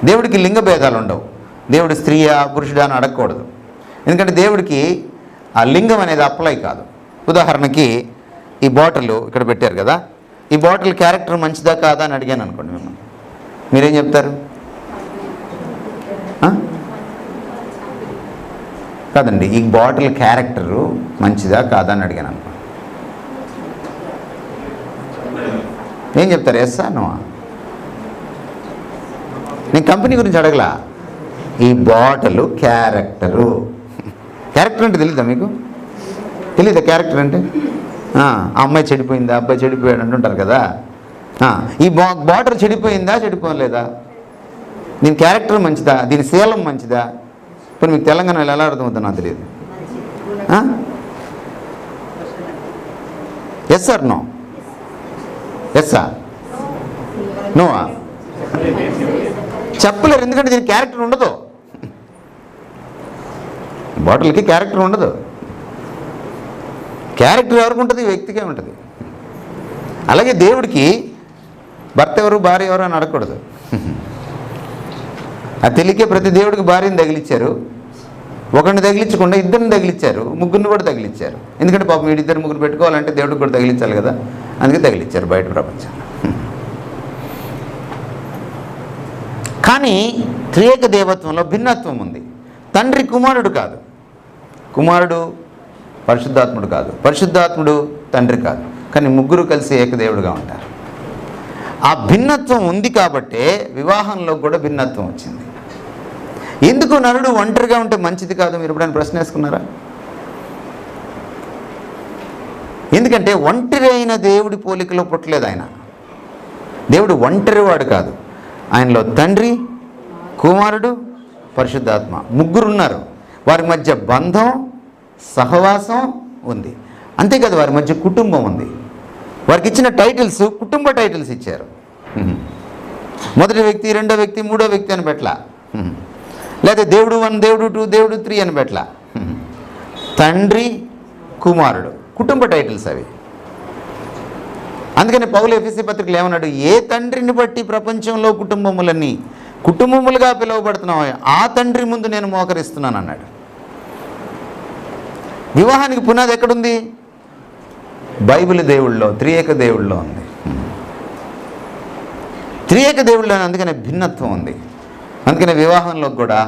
దేవుడికి లింగ భేదాలు ఉండవు. దేవుడు స్త్రీయా పురుషుడా అని అడగకూడదు, ఎందుకంటే దేవుడికి ఆ లింగం అనేది అప్లై కాదు. ఉదాహరణకి ఈ బాటిల్ ఇక్కడ పెట్టారు కదా, ఈ బాటిల్ క్యారెక్టర్ మంచిదా కాదా అని అడిగాను అనుకోండి మిమ్మల్ని, మీరేం చెప్తారు? కాదండి, ఈ బాటిల్ క్యారెక్టరు మంచిదా కాదా అని అడిగాను అనుకోండి, ఏం చెప్తారు? Yes no? నేను కంపెనీ గురించి అడగలా, ఈ బాటిల్ క్యారెక్టర్ అంటే తెలీదా మీకు? తెలీదా క్యారెక్టర్ అంటే? ఆ అమ్మాయి చెడిపోయిందా, అబ్బాయి చెడిపోయాడు అంటుంటారు కదా. ఈ బాటిల్ చెడిపోయిందా, చెడిపోలేదా? దీని క్యారెక్టర్ మంచిదా, దీని శీలం మంచిదా? ఇప్పుడు మీకు తెలంగాణలో ఎలా అర్థమవుతుందో నాకు తెలియదు. Yes sir no? ఎస్సా నోవా? చెప్పలేరు, ఎందుకంటే దీనికి క్యారెక్టర్ ఉండదు. బాటిల్కి క్యారెక్టర్ ఉండదు. క్యారెక్టర్ ఎవరికి ఉంటుంది? వ్యక్తికే ఉంటుంది. అలాగే దేవుడికి భర్త ఎవరు, భార్య ఎవరు అని అడగకూడదు. అది తెలియకే ప్రతి దేవుడికి భార్యను తగిలిచ్చారు, ఒకరిని తగిలించకుండా ఇద్దరిని తగిలించారు, ముగ్గురిని కూడా తగిలించారు. ఎందుకంటే పాపం వీడిద్దరు ముగ్గురు పెట్టుకోవాలంటే దేవుడికి కూడా తగిలించాలి కదా, అందుకే తగిలించారు బయట ప్రపంచంలో. కానీ త్రియేక దేవత్వంలో భిన్నత్వం ఉంది. తండ్రి కుమారుడు కాదు, కుమారుడు పరిశుద్ధాత్ముడు కాదు, పరిశుద్ధాత్ముడు తండ్రి కాదు, కానీ ముగ్గురు కలిసి ఏకదేవుడుగా ఉంటారు. ఆ భిన్నత్వం ఉంది కాబట్టే వివాహంలో కూడా భిన్నత్వం వచ్చింది. ఎందుకు నరుడు ఒంటరిగా ఉంటే మంచిది కాదు, మీరు ఎప్పుడైనా ప్రశ్న వేసుకున్నారా? ఎందుకంటే ఒంటరి అయిన దేవుడి పోలికలో పుట్టలేదు ఆయన. దేవుడు ఒంటరివాడు కాదు, ఆయనలో తండ్రి, కుమారుడు, పరిశుద్ధాత్మ ముగ్గురు ఉన్నారు. వారి మధ్య బంధం, సహవాసం ఉంది. అంతేకాదు వారి మధ్య కుటుంబం ఉంది. వారికి ఇచ్చిన టైటిల్స్ కుటుంబ టైటిల్స్ ఇచ్చారు. మొదటి వ్యక్తి, రెండో వ్యక్తి, మూడో వ్యక్తి అని పెట్టలా. లేదా దేవుడు 1, దేవుడు 2, దేవుడు 3 అని పెట్టలా. తండ్రి, కుమారుడు కుటుంబ టైటిల్స్ అవి. అందుకని పౌలు ఎఫెసీ పత్రికలు ఏమన్నాడు? ఏ తండ్రిని బట్టి ప్రపంచంలో కుటుంబములన్నీ కుటుంబములుగా పిలువబడుతున్నావు, ఆ తండ్రి ముందు నేను మోకరిస్తున్నాను అన్నాడు. వివాహానికి పునాది ఎక్కడుంది? బైబిల్ దేవుళ్ళలో, త్రియేక దేవుళ్ళలో ఉంది. త్రియేక దేవుళ్ళలో అందుకనే భిన్నత్వం ఉంది. అందుకనే వివాహంలో కూడా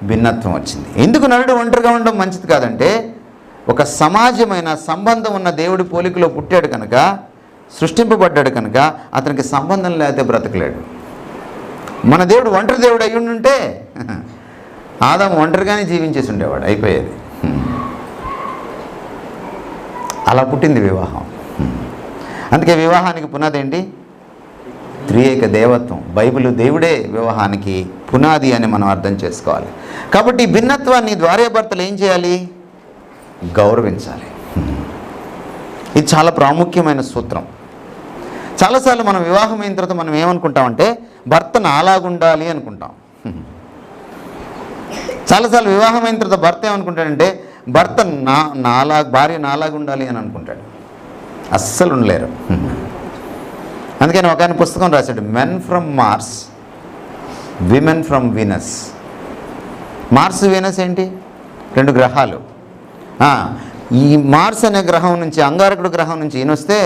భిన్నత్వం వచ్చింది. ఎందుకు నరుడు ఒంటరిగా ఉండడం మంచిది కాదంటే, ఒక సమాజమైన సంబంధం ఉన్న దేవుడి పోలికలో పుట్టాడు కనుక, సృష్టింపబడ్డాడు కనుక అతనికి సంబంధం లేకపోతే బ్రతకలేడు. మన దేవుడు ఒంటరి దేవుడు అయ్యి ఉంటే ఆదాము ఒంటరిగానే జీవించేసి ఉండేవాడు, అయిపోయేది. అలా పుట్టింది వివాహం. అందుకే వివాహానికి పునాది ఏంటి? త్రియేక దేవత్వం. బైబిల్ దేవుడే వివాహానికి పునాది అని మనం అర్థం చేసుకోవాలి. కాబట్టి ఈ భిన్నత్వాన్ని భార్యాభర్తలు ఏం చేయాలి? గౌరవించాలి. ఇది చాలా ప్రాముఖ్యమైన సూత్రం. చాలాసార్లు మనం వివాహం అయిన తర్వాత మనం ఏమనుకుంటామంటే భర్త నాలాగుండాలి అనుకుంటాం. చాలాసార్లు వివాహం అయిన తర్వాత భర్త ఏమనుకుంటాడంటే భర్త భార్య నాలాగుండాలి అని అనుకుంటాడు. అస్సలు ఉండలేరు. అందుకని ఒక ఆయన పుస్తకం రాశాడు, men from Mars, women from Venus. Mars, Venus ఏంటి? 2 గ్రహాలు. ఈ మార్స్ అనే గ్రహం నుంచి, అంగారకుడు గ్రహం నుంచి ఈయన వస్తే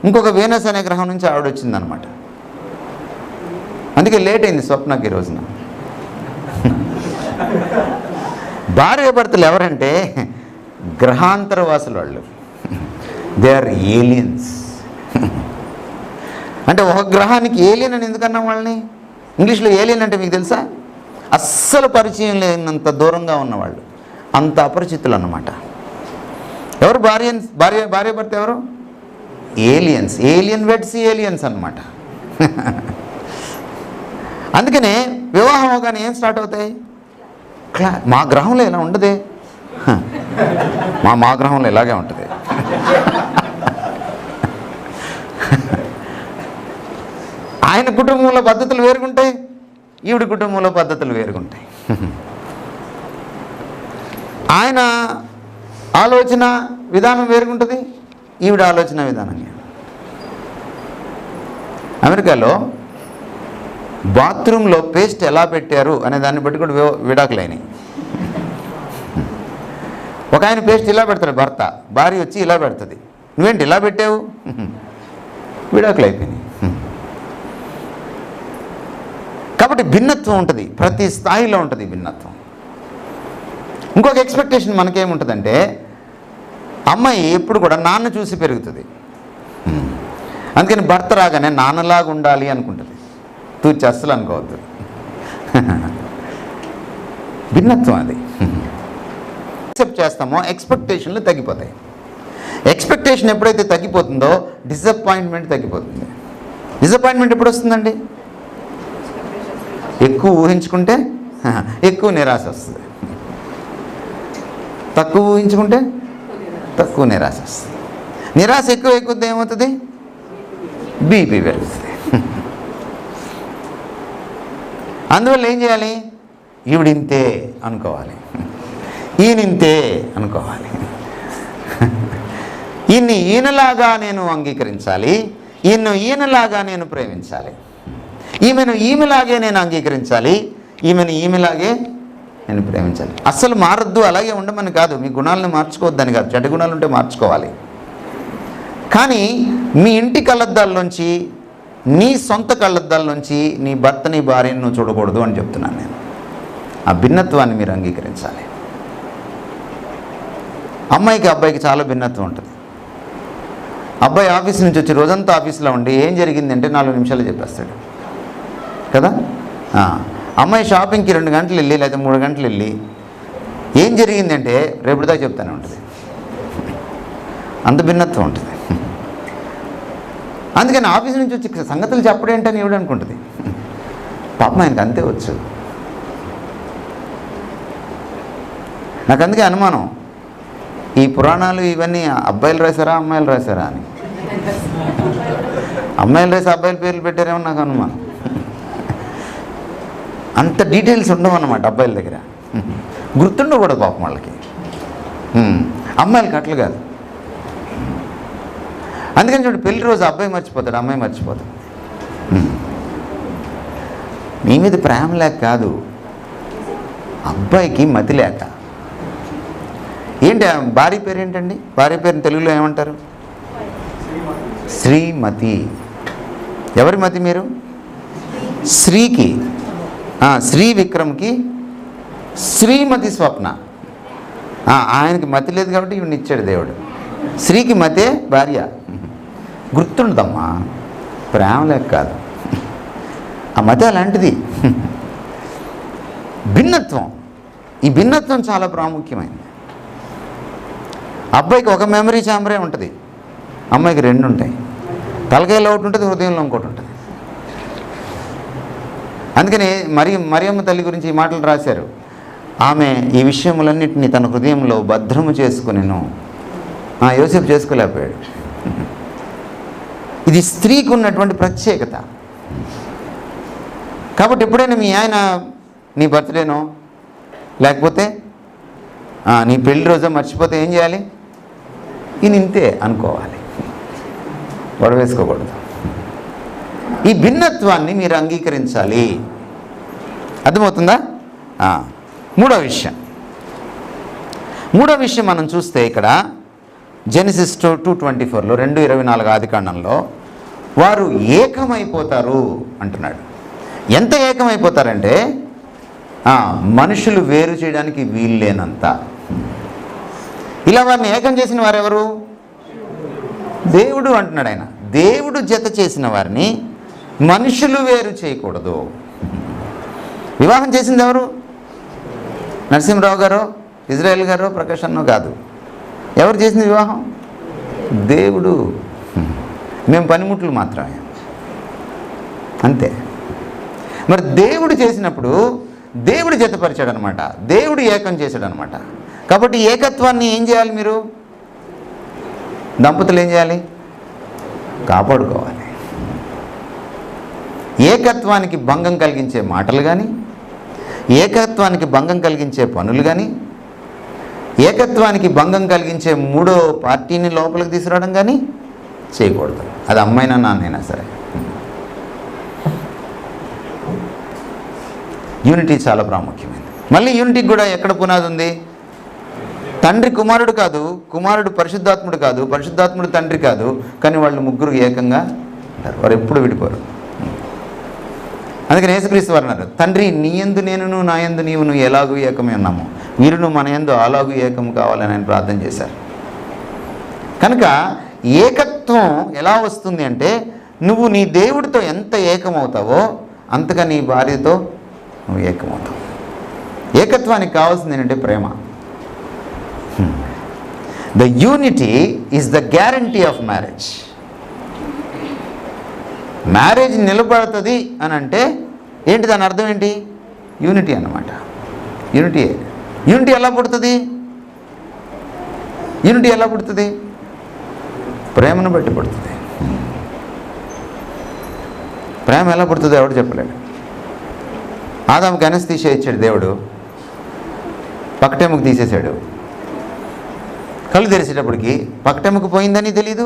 ఇంకొక వీనస్ అనే గ్రహం నుంచి ఆవిడ వచ్చిందనమాట. అందుకే లేట్ అయింది స్వప్నకి ఈ రోజున. భార్యాభర్తలు ఎవరంటే గ్రహాంతరవాసులు వాళ్ళు. They are aliens. అంటే ఒక గ్రహానికి ఏలియన్ అని ఎందుకన్నా వాళ్ళని? ఇంగ్లీష్లో ఏలియన్ అంటే మీకు తెలుసా? అస్సలు పరిచయం లేనంత దూరంగా ఉన్నవాళ్ళు, అంత అపరిచితులు అన్నమాట. ఎవరు భార్యాభర్త ఎవరు? ఏలియన్స్. ఏలియన్ వెడ్స్ ఏలియన్స్ అన్నమాట. అందుకనే వివాహం అవగానే ఏం స్టార్ట్ అవుతాయి? మా గ్రహంలో ఇలా ఉండదే, మా గ్రహంలో ఇలాగే ఉంటుంది. ఆయన కుటుంబంలో పద్ధతులు వేరుగుంటాయి, ఈవిడ కుటుంబంలో పద్ధతులు వేరుగుంటాయి. ఆయన ఆలోచన విధానం వేరుగుంటుంది, ఈవిడ ఆలోచన విధానం. అమెరికాలో బాత్రూంలో పేస్ట్ ఎలా పెట్టారు అనే దాన్ని బట్టి కూడా విడాకులైనవి. ఒక ఆయన పేస్ట్ ఇలా పెడతాడు భర్త, భార్య వచ్చి ఇలా పెడుతుంది, నువ్వేంటి ఇలా పెట్టావు? విడాకులు అయిపోయినాయి. కాబట్టి భిన్నత్వం ఉంటుంది, ప్రతి స్థాయిలో ఉంటుంది భిన్నత్వం. ఇంకొక ఎక్స్పెక్టేషన్ మనకేముంటుందంటే అమ్మాయి ఎప్పుడు కూడా నాన్న చూసి పెరుగుతుంది. అందుకని భర్త రాగానే నాన్నలాగా ఉండాలి అనుకుంటుంది. తూచి అస్సలు అనుకోవద్దు. భిన్నత్వం అది. యాక్సెప్ట్ చేస్తామో ఎక్స్పెక్టేషన్లు తగ్గిపోతాయి. ఎక్స్పెక్టేషన్ ఎప్పుడైతే తగ్గిపోతుందో డిసప్పాయింట్మెంట్ తగ్గిపోతుంది. డిసప్పాయింట్మెంట్ ఎప్పుడు వస్తుందండి? ఎక్కువ ఊహించుకుంటే ఎక్కువ నిరాశ వస్తుంది, తక్కువ ఊహించుకుంటే తక్కువ నిరాశ వస్తుంది. నిరాశ ఎక్కువ ఏమవుతుంది? బీపీ పెరుగుతుంది. అందువల్ల ఏం చేయాలి? ఈవిడింతే అనుకోవాలి, ఈయనింతే అనుకోవాలి. ఈయనలాగా నేను అంగీకరించాలి, ఈయనలాగా నేను ప్రేమించాలి, ఈమెను ఈమెలాగే నేను అంగీకరించాలి, ఈమెలాగే నేను ప్రేమించాలి. అస్సలు మారద్దు, అలాగే ఉండమని కాదు, మీ గుణాలను మార్చుకోవద్దని కాదు, చెడ్డ గుణాలు ఉంటే మార్చుకోవాలి. కానీ మీ ఇంటి కళ్ళద్దాల్లోంచి, నీ సొంత కళ్ళద్దాల్లోంచి నీ భర్తని భార్యని నువ్వు చూడకూడదు అని చెప్తున్నాను నేను. ఆ భిన్నత్వాన్ని మీరు అంగీకరించాలి. అమ్మాయికి అబ్బాయికి చాలా భిన్నత్వం ఉంటుంది. అబ్బాయి ఆఫీస్ నుంచి వచ్చి రోజంతా ఆఫీస్లో ఉండి ఏం జరిగిందంటే 4 నిమిషాలు చెప్పేస్తాడు కదా. అమ్మాయి షాపింగ్కి 2 గంటలు వెళ్ళి లేదా 3 గంటలు వెళ్ళి ఏం జరిగిందంటే రేపటిదాకా చెప్తానే ఉంటుంది. అంత భిన్నత్వం ఉంటుంది. అందుకని ఆఫీస్ నుంచి వచ్చి సంగతులు చెప్పడేంటని ఎవడు అనుకుంటుంది. పాపం ఆయనకు అంతే వచ్చు. నాకు అందుకే అనుమానం, ఈ పురాణాలు ఇవన్నీ అబ్బాయిలు రాశారా అమ్మాయిలు రాశారా అని. అమ్మాయిలు రాసి అబ్బాయిల పేర్లు పెట్టారేమో నాకు అనుమానం. అంత డీటెయిల్స్ ఉండవు అన్నమాట అబ్బాయిల దగ్గర, గుర్తుండకూడదు పాపం వాళ్ళకి. అమ్మాయిలకి అట్లా కాదు. అందుకని చూడండి, పెళ్లి రోజు అబ్బాయి మర్చిపోతాడు, అమ్మాయి మర్చిపోతాడు. నీ మీద ప్రేమ లేక కాదు, అబ్బాయికి మతి లేక. ఏంటి భార్య పేరు ఏంటండి? భార్య పేరుని తెలుగులో ఏమంటారు? శ్రీమతి. ఎవరి మతి మీరు? శ్రీకి, శ్రీ విక్రమ్కి శ్రీమతి స్వప్న. ఆయనకి మతి లేదు కాబట్టి ఇవన్నీ ఇచ్చాడు దేవుడు. శ్రీకి మతే భార్య. గుర్తుండదమ్మా, ప్రేమ లేక కాదు, ఆ మతి అలాంటిది. భిన్నత్వం, ఈ భిన్నత్వం చాలా ప్రాముఖ్యమైనది. అబ్బాయికి ఒక మెమరీ ఛాంబరే ఉంటుంది, అమ్మాయికి 2 ఉంటాయి. తలకాయలో ఒకటి ఉంటుంది, హృదయంలో ఇంకోటి ఉంటుంది. అందుకని మరియమ్మ తల్లి గురించి ఈ మాటలు రాశారు. ఆమె ఈ విషయములన్నింటినీ తన హృదయంలో భద్రము చేసుకునేను. యోసేపు చేసుకోలేకపోయాడు. ఇది స్త్రీకి ఉన్నటువంటి ప్రత్యేకత. కాబట్టి ఎప్పుడైనా మీ ఆయన నీ బర్త్డేనో లేకపోతే నీ పెళ్లి రోజో మర్చిపోతే ఏం చేయాలి? ఈయన ఇంతే అనుకోవాలి, గొడవ వేసుకోకూడదు. ఈ భిన్నత్వాన్ని మీరు అంగీకరించాలి. అర్థమవుతుందా? మూడో విషయం మనం చూస్తే ఇక్కడ జెనసిస్ 2:24లో 2:24 ఆదికాండంలో వారు ఏకమైపోతారు అంటున్నాడు. ఎంత ఏకమైపోతారంటే మనుషులు వేరు చేయడానికి వీల్లేనంత. ఇలా వారిని ఏకం చేసిన వారెవరు? దేవుడు అంటున్నాడు ఆయన. దేవుడు జత చేసిన వారిని మనుషులు వేరు చేయకూడదు. వివాహం చేసింది ఎవరు? నరసింహరావు గారో, ఇజ్రాయెల్ గారో, ప్రకాష్ అన్నో కాదు. ఎవరు చేసింది వివాహం? దేవుడు. మేము పనిముట్లు మాత్రమే, అంతే. మరి దేవుడు చేసినప్పుడు దేవుడు జతపరిచాడు అనమాట, దేవుడు ఏకం చేశాడు అనమాట. కాబట్టి ఏకత్వాన్ని ఏం చేయాలి? మీరు దంపతులు ఏం చేయాలి? కాపాడుకోవాలి. ఏకత్వానికి భంగం కలిగించే మాటలు కానీ, ఏకత్వానికి భంగం కలిగించే పనులు కానీ, ఏకత్వానికి భంగం కలిగించే మూడో పార్టీని లోపలికి తీసుకురావడం కానీ చేయకూడదు. అది అమ్మైనా నాన్నైనా సరే. యూనిటీ చాలా ప్రాముఖ్యమైనది. మళ్ళీ యూనిటీకి కూడా ఎక్కడ పునాది ఉంది? తండ్రి కుమారుడు కాదు, కుమారుడు పరిశుద్ధాత్ముడు కాదు, పరిశుద్ధాత్ముడు తండ్రి కాదు, కానీ వాళ్ళు ముగ్గురు ఏకంగా ఉంటారు. వారు ఎప్పుడు విడిపోరు. అందుకని యేసుక్రీస్తు వారు అన్నారు, తండ్రి నీ యందు నేనును, నా యందు నీవును ఎలాగూ ఏకమే ఉన్నాము, వీరును మన యందు అలాగూ ఏకం కావాలని ఆయన ప్రార్థన చేశారు. కనుక ఏకత్వం ఎలా వస్తుంది అంటే, నువ్వు నీ దేవుడితో ఎంత ఏకమవుతావో అంతగా నీ భార్యతో నువ్వు ఏకమవుతావు. ఏకత్వానికి కావాల్సింది ఏంటంటే ప్రేమ. The unity is the guarantee of marriage. Marriage నిలబడుతుంది అని అంటే ఏంటి? దాని అర్థం ఏంటి? యూనిటీ అన్నమాట. యూనిటీ ఎలా పుడుతుంది? యూనిటీ ఎలా పుడుతుంది? ప్రేమను బట్టి పుడుతుంది. ప్రేమ ఎలా పుడుతుందో ఎవడు చెప్పలేడు. ఆదాముకి అనస్థీషియా ఇచ్చాడు దేవుడు, పక్కటెముక తీసేశాడు. కళ్ళు తెరిచేటప్పటికి పక్కటెముక పోయిందని తెలీదు,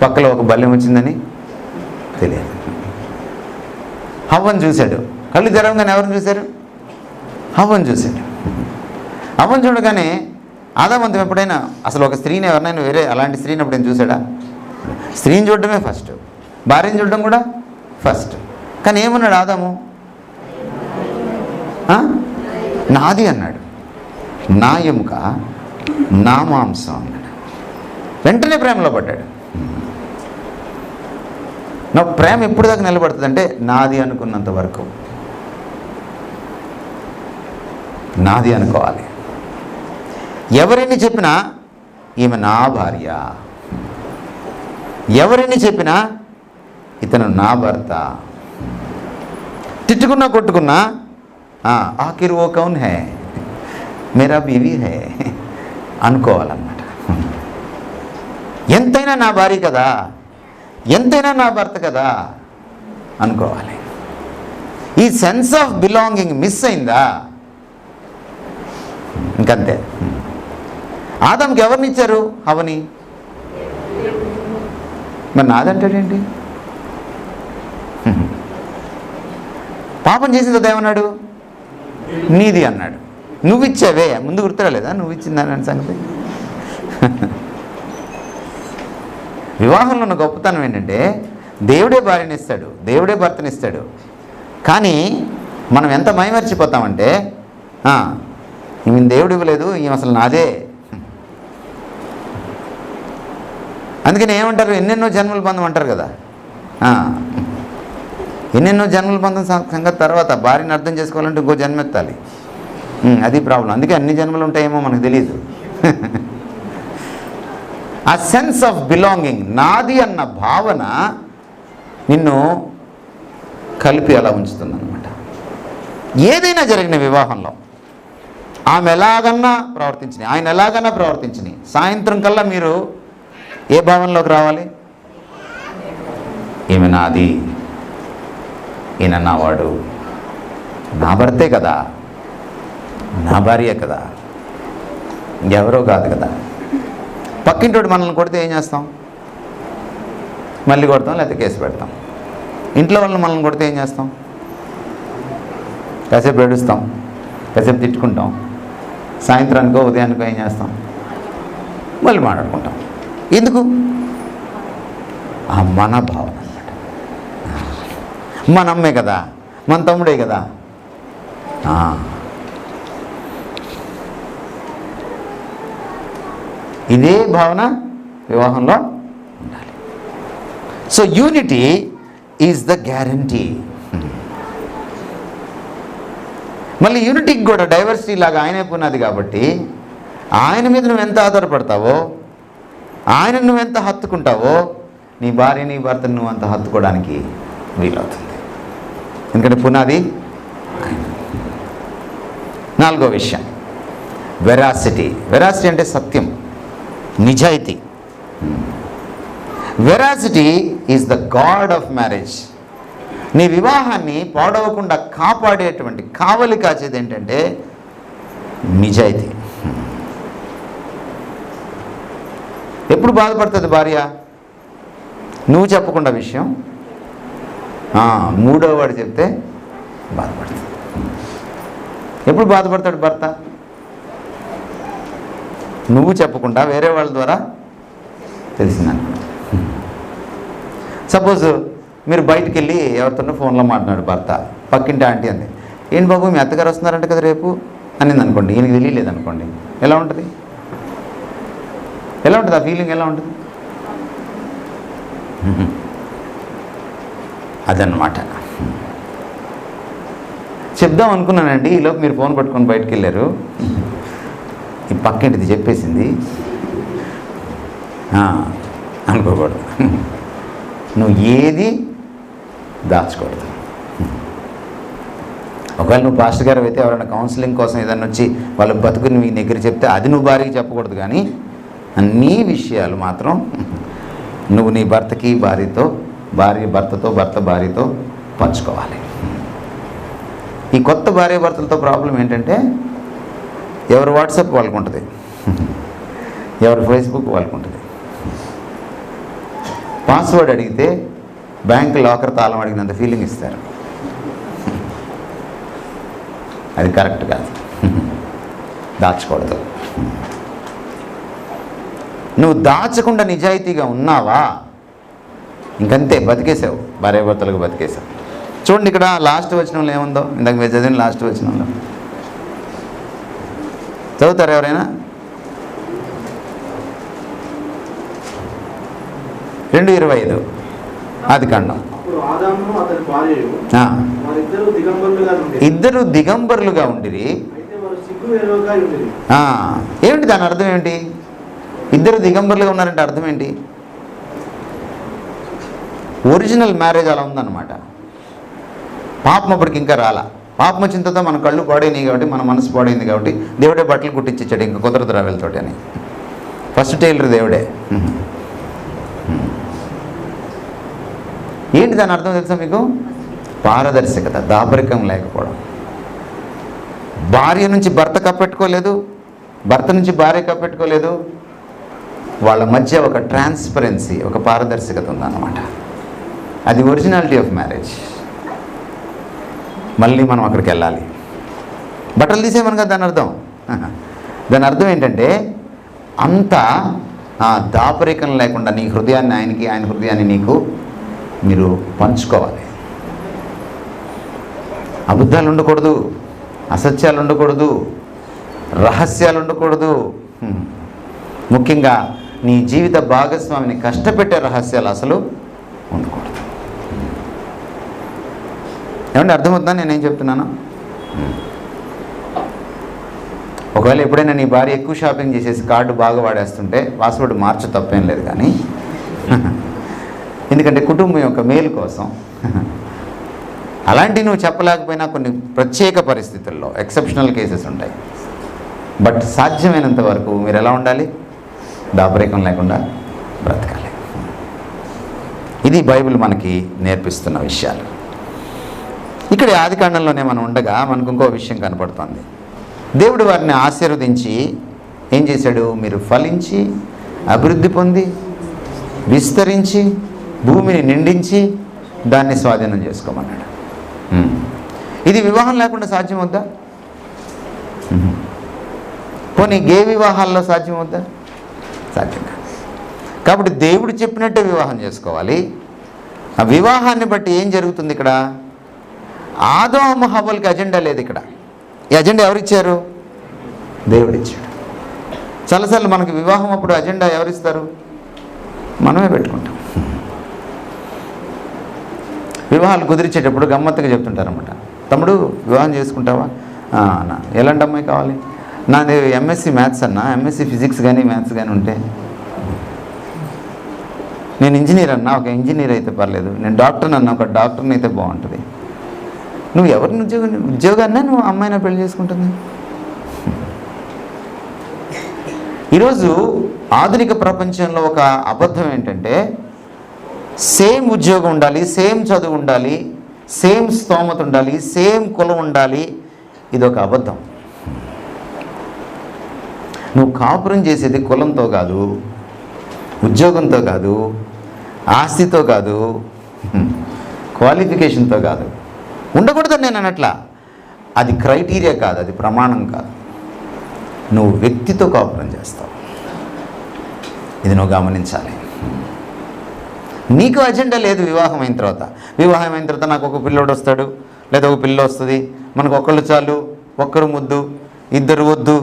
పక్కలో ఒక బల్లెం వచ్చిందని తెలియదు. హవ్వను చూశాడు, కళ్ళు తెరవగానే ఎవరిని చూశారు? హవ్వను చూశాడు. హవ్వను చూడగానే ఆదామంతం ఎప్పుడైనా అసలు ఒక స్త్రీని ఎవరినైనా వేరే అలాంటి స్త్రీని ఎప్పుడైనా చూశాడా? స్త్రీని చూడడమే ఫస్ట్, భార్యను చూడడం కూడా ఫస్ట్. కానీ ఏమన్నాడు ఆదాము? నాది అన్నాడు. నా ఎముక, నా మాంసం అన్నాడు. వెంటనే ప్రేమలో పడ్డాడు. నా ప్రేమ ఎప్పుడు దాకా నిలబడుతుంది అంటే నాది అనుకున్నంత వరకు నాది అనుకోవాలి. ఎవరిని చెప్పినా ఈమె నా భార్య, ఎవరిని చెప్పినా ఇతను నా భర్త. తిట్టుకున్నా కొట్టుకున్నా ఆఖిర్ ఓ కౌన్ హై, మేరా బీవీ హై అనుకోవాలన్నమాట. ఎంతైనా నా భార్య కదా, ఎంతైనా నా భర్త కదా అనుకోవాలి. ఈ సెన్స్ ఆఫ్ బిలాంగింగ్ మిస్ అయిందా ఇంకంతే. ఆదాంకి ఎవరిని ఇచ్చారు? హవ్వని. మరి నాదంటాడేంటి? పాపం చేసిన తర్వాత ఏమన్నాడు? నీది అన్నాడు. నువ్వు ఇచ్చావే, ముందు గుర్తురాలేదా నువ్వు ఇచ్చిందని సంగతి? వివాహంలో ఉన్న గొప్పతనం ఏంటంటే దేవుడే భార్యని ఇస్తాడు, దేవుడే భర్తని ఇస్తాడు. కానీ మనం ఎంత మైమర్చిపోతామంటే ఈమె దేవుడు ఇవ్వలేదు, ఈమె అసలు నాదే. అందుకని ఏమంటారు? ఎన్నెన్నో జన్మల బంధం అంటారు కదా. ఎన్నెన్నో జన్మల బంధం సంగతి తర్వాత భార్యని అర్థం చేసుకోవాలంటే ఇంకో జన్మ ఎత్తాలి. అది ప్రాబ్లం. అందుకే అన్ని జన్మలు ఉంటాయేమో మనకు తెలియదు. ఆ సెన్స్ ఆఫ్ బిలాంగింగ్, నాది అన్న భావన నిన్ను కలిపి అలా ఉంచుతుందన్నమాట. ఏదైనా జరిగిన వివాహంలో ఆమె ఎలాగన్నా ప్రవర్తించినాయి, ఆయన ఎలాగన్నా ప్రవర్తించినాయి, సాయంత్రం కల్లా మీరు ఏ భావనలోకి రావాలి? ఈమె నాది, ఈయన నావాడు, నా భర్తే కదా, నా భార్య కదా, ఇంకెవరో కాదు కదా. పక్కింటోడు మనల్ని కొడితే ఏం చేస్తాం? మళ్ళీ కొడతాం, లేకపోతే కేసు పెడతాం. ఇంట్లో వాళ్ళని మనల్ని కొడితే ఏం చేస్తాం? కాసేపు ఏడుస్తాం, కాసేపు తిట్టుకుంటాం, సాయంత్రానికో ఉదయానికో ఏం చేస్తాం? మళ్ళీ మాట్లాడుకుంటాం. ఎందుకు? మన భావన అన్నమాట. మన అమ్మే కదా, మన తమ్ముడే కదా. ఇదే భావన వివాహంలో ఉండాలి. So unity is the guarantee. మళ్ళీ యూనిటీకి కూడా డైవర్సిటీ లాగా ఆయనే పునాది కాబట్టి ఆయన మీద నువ్వు ఎంత ఆధారపడతావో, ఆయన నువ్వెంత హత్తుకుంటావో, నీ భార్య నీ భర్తను నువ్వు అంత హత్తుకోవడానికి వీలవుతుంది. ఎందుకంటే పునాది ఆయన. నాలుగో విషయం వెరాసిటీ. వెరాసిటీ అంటే సత్యం, నిజాయితీ. Veracity is the God of marriage. నీ వివాహాన్ని పాడవకుండా కాపాడేటువంటి కావలి కాచేది ఏంటంటే నిజాయితీ. ఎప్పుడు బాధపడుతుంది భార్య? నువ్వు చెప్పకుండా విషయం మూడో వాడు చెప్తే బాధపడుతుంది. ఎప్పుడు బాధపడతాడు భర్త? నువ్వు చెప్పకుండా వేరే వాళ్ళ ద్వారా తెలిసిందనుకో. సపోజ్ మీరు బయటికి వెళ్ళి ఎవరితోనో ఫోన్లో మాట్లాడు భర్త, పక్కింటి ఆంటీ అంది, ఏంటి బాబు మీ అత్తగారు వస్తున్నారంట కదా రేపు అనింది అనుకోండి, ఈయనకి తెలియలేదు అనుకోండి, ఎలా ఉంటుంది? ఎలా ఉంటుంది? ఆ ఫీలింగ్ ఎలా ఉంటుంది? అదన్నమాట. చెప్దాం అనుకున్నానండి, ఈలోపు మీరు ఫోన్ పట్టుకొని బయటికి వెళ్ళారు, ఈ పక్కింటిది చెప్పేసింది అనుకోకూడదు. నువ్వు ఏది దాచకూడదు. ఒకవేళ నువ్వు పాస్టర్ గారు అయితే ఎవరైనా కౌన్సిలింగ్ కోసం ఏదైనా వచ్చి వాళ్ళ బతుకుని మీ దగ్గర చెప్తే అది నువ్వు భార్యకి చెప్పకూడదు. కానీ అన్ని విషయాలు మాత్రం నువ్వు నీ భర్తకి భార్యతో, భార్య భర్తతో, భర్త భార్యతో పంచుకోవాలి. ఈ కొత్త భార్య భర్తలతో ప్రాబ్లం ఏంటంటే ఎవరు వాట్సాప్ వాళ్ళకు ఉంటుంది, ఎవరు ఫేస్బుక్ వాళ్ళకు ఉంటుంది. పాస్వర్డ్ అడిగితే బ్యాంక్ లాకర్ తాళం అడిగినంత ఫీలింగ్ ఇస్తారు. అది కరెక్ట్ కాదు. దాచకూడదు. నువ్వు దాచకుండా నిజాయితీగా ఉన్నావా, ఇంకంతే, బతికేసావు, భార్యాభర్తలకు బతికేసావు. చూడండి ఇక్కడ లాస్ట్ వచనంలో ఏముందో, ఇందాక మీరు చదివిన లాస్ట్ వచనంలో చదువుతారు ఎవరైనా? 2:25 ఆదికాండం. ఇద్దరు దిగంబరులుగా ఉండిరి. ఏమిటి దాని అర్థం ఏమిటి? ఇద్దరు దిగంబరులుగా ఉన్నారంటే అర్థం ఏంటి? ఒరిజినల్ మ్యారేజ్ అలా ఉందన్నమాట. పాపం అప్పటికి ఇంకా రాలా. పాపం వచ్చిన తర్వాత మన కళ్ళు పాడైనాయి కాబట్టి, మన మనసు పాడైంది కాబట్టి దేవుడే బట్టలు కుట్టించాడు, ఇంకా కుదరదు రావేలతోటి అని. ఫస్ట్ టైలర్ దేవుడే. ఏంటి దాని అర్థం తెలుసా మీకు? పారదర్శకత, దాపరికం లేకపోవడం. భార్య నుంచి భర్త కప్పెట్టుకోలేదు, భర్త నుంచి భార్య కప్పెట్టుకోలేదు. వాళ్ళ మధ్య ఒక ట్రాన్స్పరెన్సీ, ఒక పారదర్శకత ఉందన్నమాట. అది ఒరిజినాలిటీ ఆఫ్ మ్యారేజ్. మళ్ళీ మనం అక్కడికి వెళ్ళాలి. బట్టలు తీసేయమని కదా దాని అర్థం. దాని అర్థం ఏంటంటే అంత దాపరికం లేకుండా నీ హృదయాన్ని ఆయనకి, ఆయన హృదయాన్ని నీకు మీరు పంచుకోవాలి. అబద్ధాలు ఉండకూడదు, అసత్యాలు ఉండకూడదు, రహస్యాలు ఉండకూడదు. ముఖ్యంగా నీ జీవిత భాగస్వామిని కష్టపెట్టే రహస్యాలు అసలు ఉండకూడదు. ఏమంటే అర్థమవుతుందా నేనేం చెప్తున్నాను? ఒకవేళ ఎప్పుడైనా నీ భార్య ఎక్కువ షాపింగ్ చేసేసి కార్డు బాగా వాడేస్తుంటే పాస్వర్డ్ మార్చ తప్పేం లేదు, కానీ ఎందుకంటే కుటుంబం యొక్క మేలు కోసం. అలాంటివి నువ్వు చెప్పలేకపోయినా కొన్ని ప్రత్యేక పరిస్థితుల్లో ఎక్సెప్షనల్ కేసెస్ ఉంటాయి. బట్ సాధ్యమైనంత వరకు మీరు ఎలా ఉండాలి? దాపరికం లేకుండా బ్రతకాలి. ఇది బైబిల్ మనకి నేర్పిస్తున్న విషయాలు. ఇక్కడ ఆదికాండంలోనే మనం ఉండగా మనకు ఇంకో విషయం కనపడుతుంది. దేవుడు వారిని ఆశీర్వదించి ఏం చేశాడు? మీరు ఫలించి అభివృద్ధి పొంది విస్తరించి భూమిని నిండించి దాన్ని స్వాధీనం చేసుకోమన్నాడు. ఇది వివాహం లేకుండా సాధ్యమవుద్దా? పోనీ గే వివాహాల్లో సాధ్యమవుద్దా? సాధ్యం కాదు. కాబట్టి దేవుడు చెప్పినట్టే వివాహం చేసుకోవాలి. ఆ వివాహాన్ని బట్టి ఏం జరుగుతుంది? ఇక్కడ ఆదాము హవ్వలకి అజెండా లేదు. ఇక్కడ ఈ అజెండా ఎవరిచ్చారు? దేవుడిచ్చాడు. చాలాసార్లు మనకి వివాహం అప్పుడు అజెండా ఎవరిస్తారు? మనమే పెట్టుకుంటాం. వివాహాలు కుదిరించేటప్పుడు గమ్మత్తుగా చెప్తుంటారన్నమాట. తమ్ముడు వివాహం చేసుకుంటావా అన్న, ఎలాంటి అమ్మాయి కావాలి? నాది ఎంఎస్సి మ్యాథ్స్ అన్నా, ఎంఎస్సి ఫిజిక్స్ కానీ మ్యాథ్స్ కానీ ఉంటే. నేను ఇంజనీర్ అన్నా, ఒక ఇంజనీర్ అయితే పర్లేదు. నేను డాక్టర్ని అన్నా, ఒక డాక్టర్ని అయితే బాగుంటుంది. నువ్వు ఎవరిని ఉద్యోగాన్నా నువ్వు అమ్మాయినా పెళ్లి చేసుకుంటుంది? ఈరోజు ఆధునిక ప్రపంచంలో ఒక అబద్ధం ఏంటంటే సేమ్ ఉద్యోగం ఉండాలి, సేమ్ చదువు ఉండాలి, సేమ్ స్తోమత ఉండాలి, సేమ్ కులం ఉండాలి. ఇది ఒక అబద్ధం. నువ్వు కాపురం చేసేది కులంతో కాదు, ఉద్యోగంతో కాదు, ఆస్తితో కాదు, క్వాలిఫికేషన్తో కాదు. ఉండకూడదని నేను అనట్లా. అది క్రైటీరియా కాదు, అది ప్రమాణం కాదు. నువ్వు వ్యక్తితో కాపురం చేస్తావు. ఇది నువ్వు గమనించాలి. నీకు అజెండా లేదు వివాహం అయిన తర్వాత. వివాహం అయిన తర్వాత నాకు ఒక పిల్లోడు వస్తాడు, లేదా ఒక పిల్ల వస్తుంది, మనకు ఒకళ్ళు చాలు, ఒక్కరు ముద్దు, ఇద్దరు వద్దు,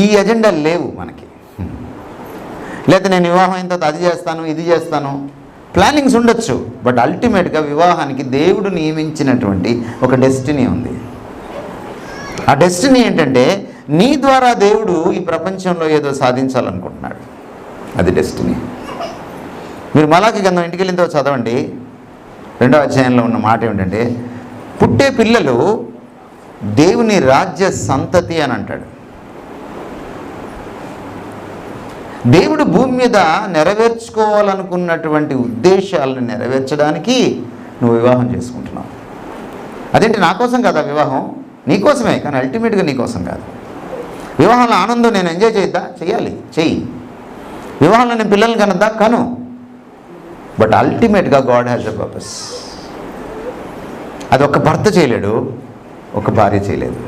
ఈ అజెండా లేవు మనకి. లేదా నేను వివాహం అయిన తర్వాత అది చేస్తాను, ఇది చేస్తాను, ప్లానింగ్స్ ఉండొచ్చు. బట్ అల్టిమేట్గా వివాహానికి దేవుడు నియమించినటువంటి ఒక డెస్టినీ ఉంది. ఆ డెస్టినీ ఏంటంటే నీ ద్వారా దేవుడు ఈ ప్రపంచంలో ఏదో సాధించాలనుకుంటున్నాడు. అది డెస్టినీ. మీరు మలాకి గ్రంథం ఇంటికి వెళ్ళిన తర్వాత చదవండి. 2వ అధ్యాయంలో ఉన్న మాట ఏమిటంటే పుట్టే పిల్లలు దేవుని రాజ్య సంతతి అని అంటాడు. దేవుడు భూమి మీద నెరవేర్చుకోవాలనుకున్నటువంటి ఉద్దేశాలను నెరవేర్చడానికి నువ్వు వివాహం చేసుకుంటున్నావు. అదేంటి నా కోసం కాదా వివాహం? నీకోసమే, కానీ అల్టిమేట్గా నీకోసం కాదు. వివాహంలో ఆనందం నేను ఎంజాయ్ చేద్దా? చెయ్యాలి, చెయ్యి. వివాహంలో నేను పిల్లల్ని కనద్దా? కను. బట్ అల్టిమేట్గా గాడ్ హ్యాస్ ఎ పర్పస్. అది ఒక్క భర్త చేయలేడు, ఒక భార్య చేయలేదు.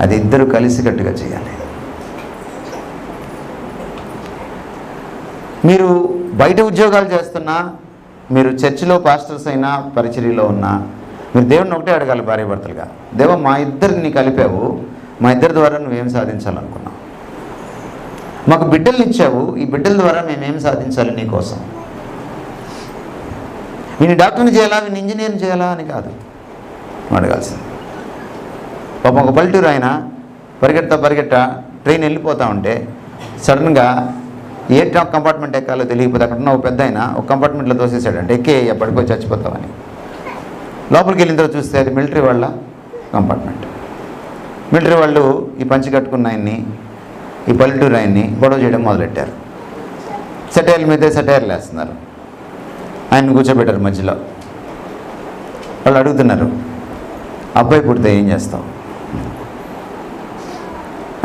అది ఇద్దరు కలిసికట్టుగా చేయాలి. మీరు బయట ఉద్యోగాలు చేస్తున్నా, మీరు చర్చిలో పాస్టర్స్ అయినా, పరిచర్యలో ఉన్నా, మీరు దేవుడిని ఒకటే అడగాలి భార్యాభర్తలుగా, దేవా మా ఇద్దరిని కలిపావు, మా ఇద్దరి ద్వారా నువ్వేం సాధించాలనుకున్నావు, మాకు బిడ్డల్ని ఇచ్చావు, ఈ బిడ్డల ద్వారా మేమేం సాధించాలి నీకోసం. వీని డాక్టర్ని చేయాలా, వీని ఇంజనీర్ని చేయాలా అని కాదు అడగాల్సింది. పాపం ఒక పల్లెటూరు ఆయన పరిగెత్తా ట్రైన్ వెళ్ళిపోతూ ఉంటే సడన్గా ఏ కంపార్ట్మెంట్ ఎక్కాలో తెలియకపోతే అక్కడ ఉన్న ఒక పెద్ద ఆయన ఒక కంపార్ట్మెంట్లో తోసేసాడంటే ఎక్కే పడిపోయి చచ్చిపోతామని. లోపలికి వెళ్ళిన తర్వాత చూస్తే అది మిలిటరీ వాళ్ళ కంపార్ట్మెంట్. మిలిటరీ వాళ్ళు ఈ పంచి కట్టుకున్న ఆయన్ని, ఈ పల్లెటూరు ఆయన్ని గొడవ చేయడం మొదలెట్టారు. సెటైర్ల మీదే సెటైర్లు వేస్తున్నారు. ఆయన్ని కూర్చోబెట్టారు మధ్యలో. వాళ్ళు అడుగుతున్నారు, అబ్బాయి పుడితే ఏం చేస్తావు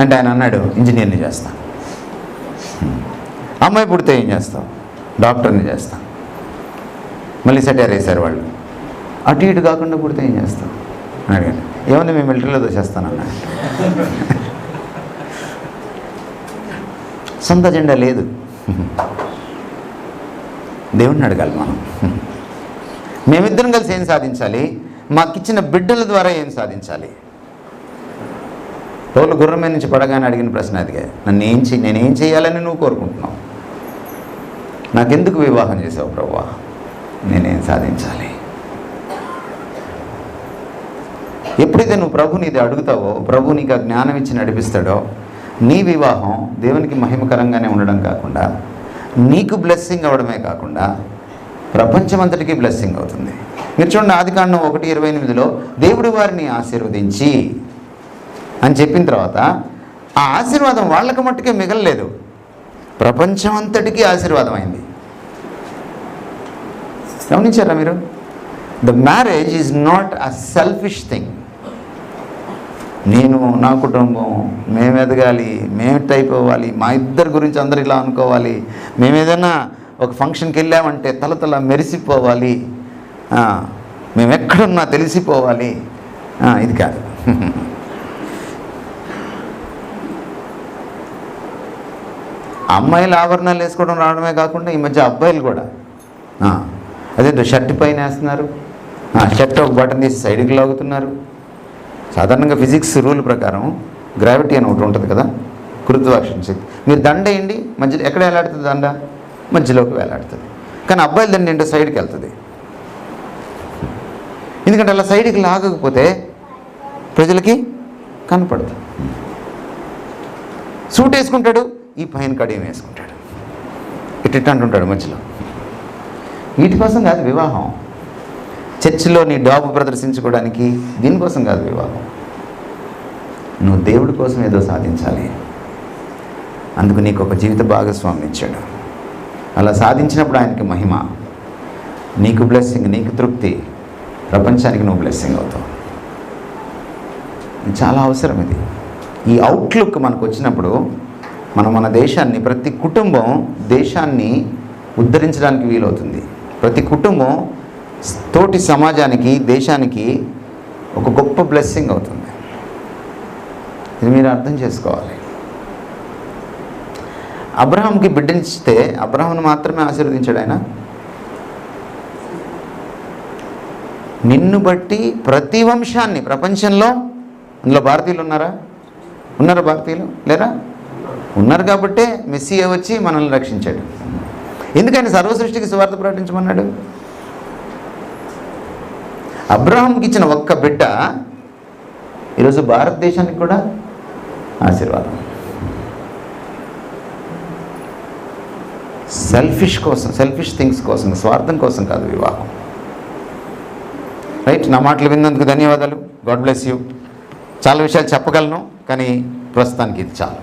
అంటే ఆయన అన్నాడు, ఇంజనీర్ని చేస్తాను. అమ్మాయి పుడితే ఏం చేస్తావు, డాక్టర్ని చేస్తాను. మళ్ళీ సెటైర్ వేశారు వాళ్ళు. అటు ఇటు కాకుండా పుడితే ఏం చేస్తావు అని అడిగాను. ఏముంది మేము మిలిటరీలో దోచేస్తానన్నాడు. సొంత జెండా లేదు. దేవుణ్ణి అడగాలి మనం. మేమిద్దరం కలిసి ఏం సాధించాలి, మాకిచ్చిన బిడ్డల ద్వారా ఏం సాధించాలి. పౌలు గుర్రం మీద నుంచి పడగానే అడిగిన ప్రశ్న అదిగా, నేనేం చేయాలని నువ్వు కోరుకుంటున్నావు, నాకెందుకు వివాహం చేసావు ప్రభువా, నేనేం సాధించాలి. ఎప్పుడైతే నువ్వు ప్రభుని ఇది అడుగుతావో, ప్రభు నీకు ఆ జ్ఞానం ఇచ్చి నడిపిస్తాడో, నీ వివాహం దేవునికి మహిమకరంగానే ఉండడం కాకుండా, నీకు బ్లెస్సింగ్ అవ్వడమే కాకుండా ప్రపంచమంతటికీ బ్లెస్సింగ్ అవుతుంది. మీరు చూడండి, ఆదికాండం 1:28 దేవుడు వారిని ఆశీర్వదించి అని చెప్పిన తర్వాత ఆ ఆశీర్వాదం వాళ్ళకి మట్టుకే మిగలలేదు, ప్రపంచమంతటికీ ఆశీర్వాదం అయింది. గమనించారా మీరు? The marriage is not a selfish thing. నేను, నా కుటుంబం, మేము ఎదగాలి, మేము టైప్ అవ్వాలి, మా ఇద్దరి గురించి అందరు ఇలా అనుకోవాలి, మేము ఏదైనా ఒక ఫంక్షన్కి వెళ్ళామంటే తల మెరిసిపోవాలి, మేము ఎక్కడున్నా తెలిసిపోవాలి, ఇది కాదు. అమ్మాయిలు ఆభరణాలు వేసుకోవడం రావడమే కాకుండా ఈ మధ్య అబ్బాయిలు కూడా అదేంటో షర్ట్ పైన వేస్తున్నారు, షర్ట్ ఒక బటన్ తీసి సైడ్కి లాగుతున్నారు. సాధారణంగా ఫిజిక్స్ రూల్ ప్రకారం గ్రావిటీ అని ఒకటి ఉంటుంది కదా, గురుత్వాకర్షణ శక్తి. మీరు దండ వేయండి, మధ్యలో ఎక్కడ వేలాడుతుంది దండ, మధ్యలోకి వేలాడుతుంది. కానీ అబ్బాయిల దండ ఏంటో సైడ్కి వెళ్తుంది. ఎందుకంటే అలా సైడ్కి లాగకపోతే ప్రజలకి కనపడదు. సూట్ వేసుకుంటాడు, ఈ పైన కడియం వేసుకుంటాడు, ఇటు అంటుంటాడు మధ్యలో. వీటి కోసం కాదు వివాహం. చర్చిలో నీ డాబు ప్రదర్శించుకోవడానికి, దీనికోసం కాదు వివాహం. నువ్వు దేవుడి కోసం ఏదో సాధించాలి, అందుకు నీకు ఒక జీవిత భాగస్వామిని ఇచ్చాడు. అలా సాధించినప్పుడు ఆయనకి మహిమ, నీకు బ్లెస్సింగ్, నీకు తృప్తి, ప్రపంచానికి నువ్వు బ్లెస్సింగ్ అవుతావు. చాలా అవసరం ఇది. ఈ అవుట్లుక్ మనకు వచ్చినప్పుడు మన దేశాన్ని, ప్రతి కుటుంబం దేశాన్ని ఉద్ధరించడానికి వీలవుతుంది. ప్రతి కుటుంబం తోటి సమాజానికి, దేశానికి ఒక గొప్ప బ్లెస్సింగ్ అవుతుంది. ఇది మీరు అర్థం చేసుకోవాలి. అబ్రహాంకి బిడ్డనిస్తే అబ్రహాంను మాత్రమే ఆశీర్వదించాడు ఆయన. నిన్ను బట్టి ప్రతి వంశాన్ని, ప్రపంచంలో, అందులో భారతీయులు ఉన్నారా? భారతీయులు లేరా? ఉన్నారు. కాబట్టే మెస్సియా వచ్చి మనల్ని రక్షించాడు. ఎందుకని సర్వసృష్టికి సువార్త ప్రకటించమన్నాడు? అబ్రహాంకి ఇచ్చిన ఒక్క బిడ్డ ఈరోజు భారతదేశానికి కూడా ఆశీర్వాదం. సెల్ఫిష్ థింగ్స్ కోసం, స్వార్థం కోసం కాదు వివాహం. రైట్? నా మాటలు విన్నందుకు ధన్యవాదాలు. God bless you. చాలా విషయాలు చెప్పగలను, కానీ ప్రస్తుతానికి ఇది చాలు.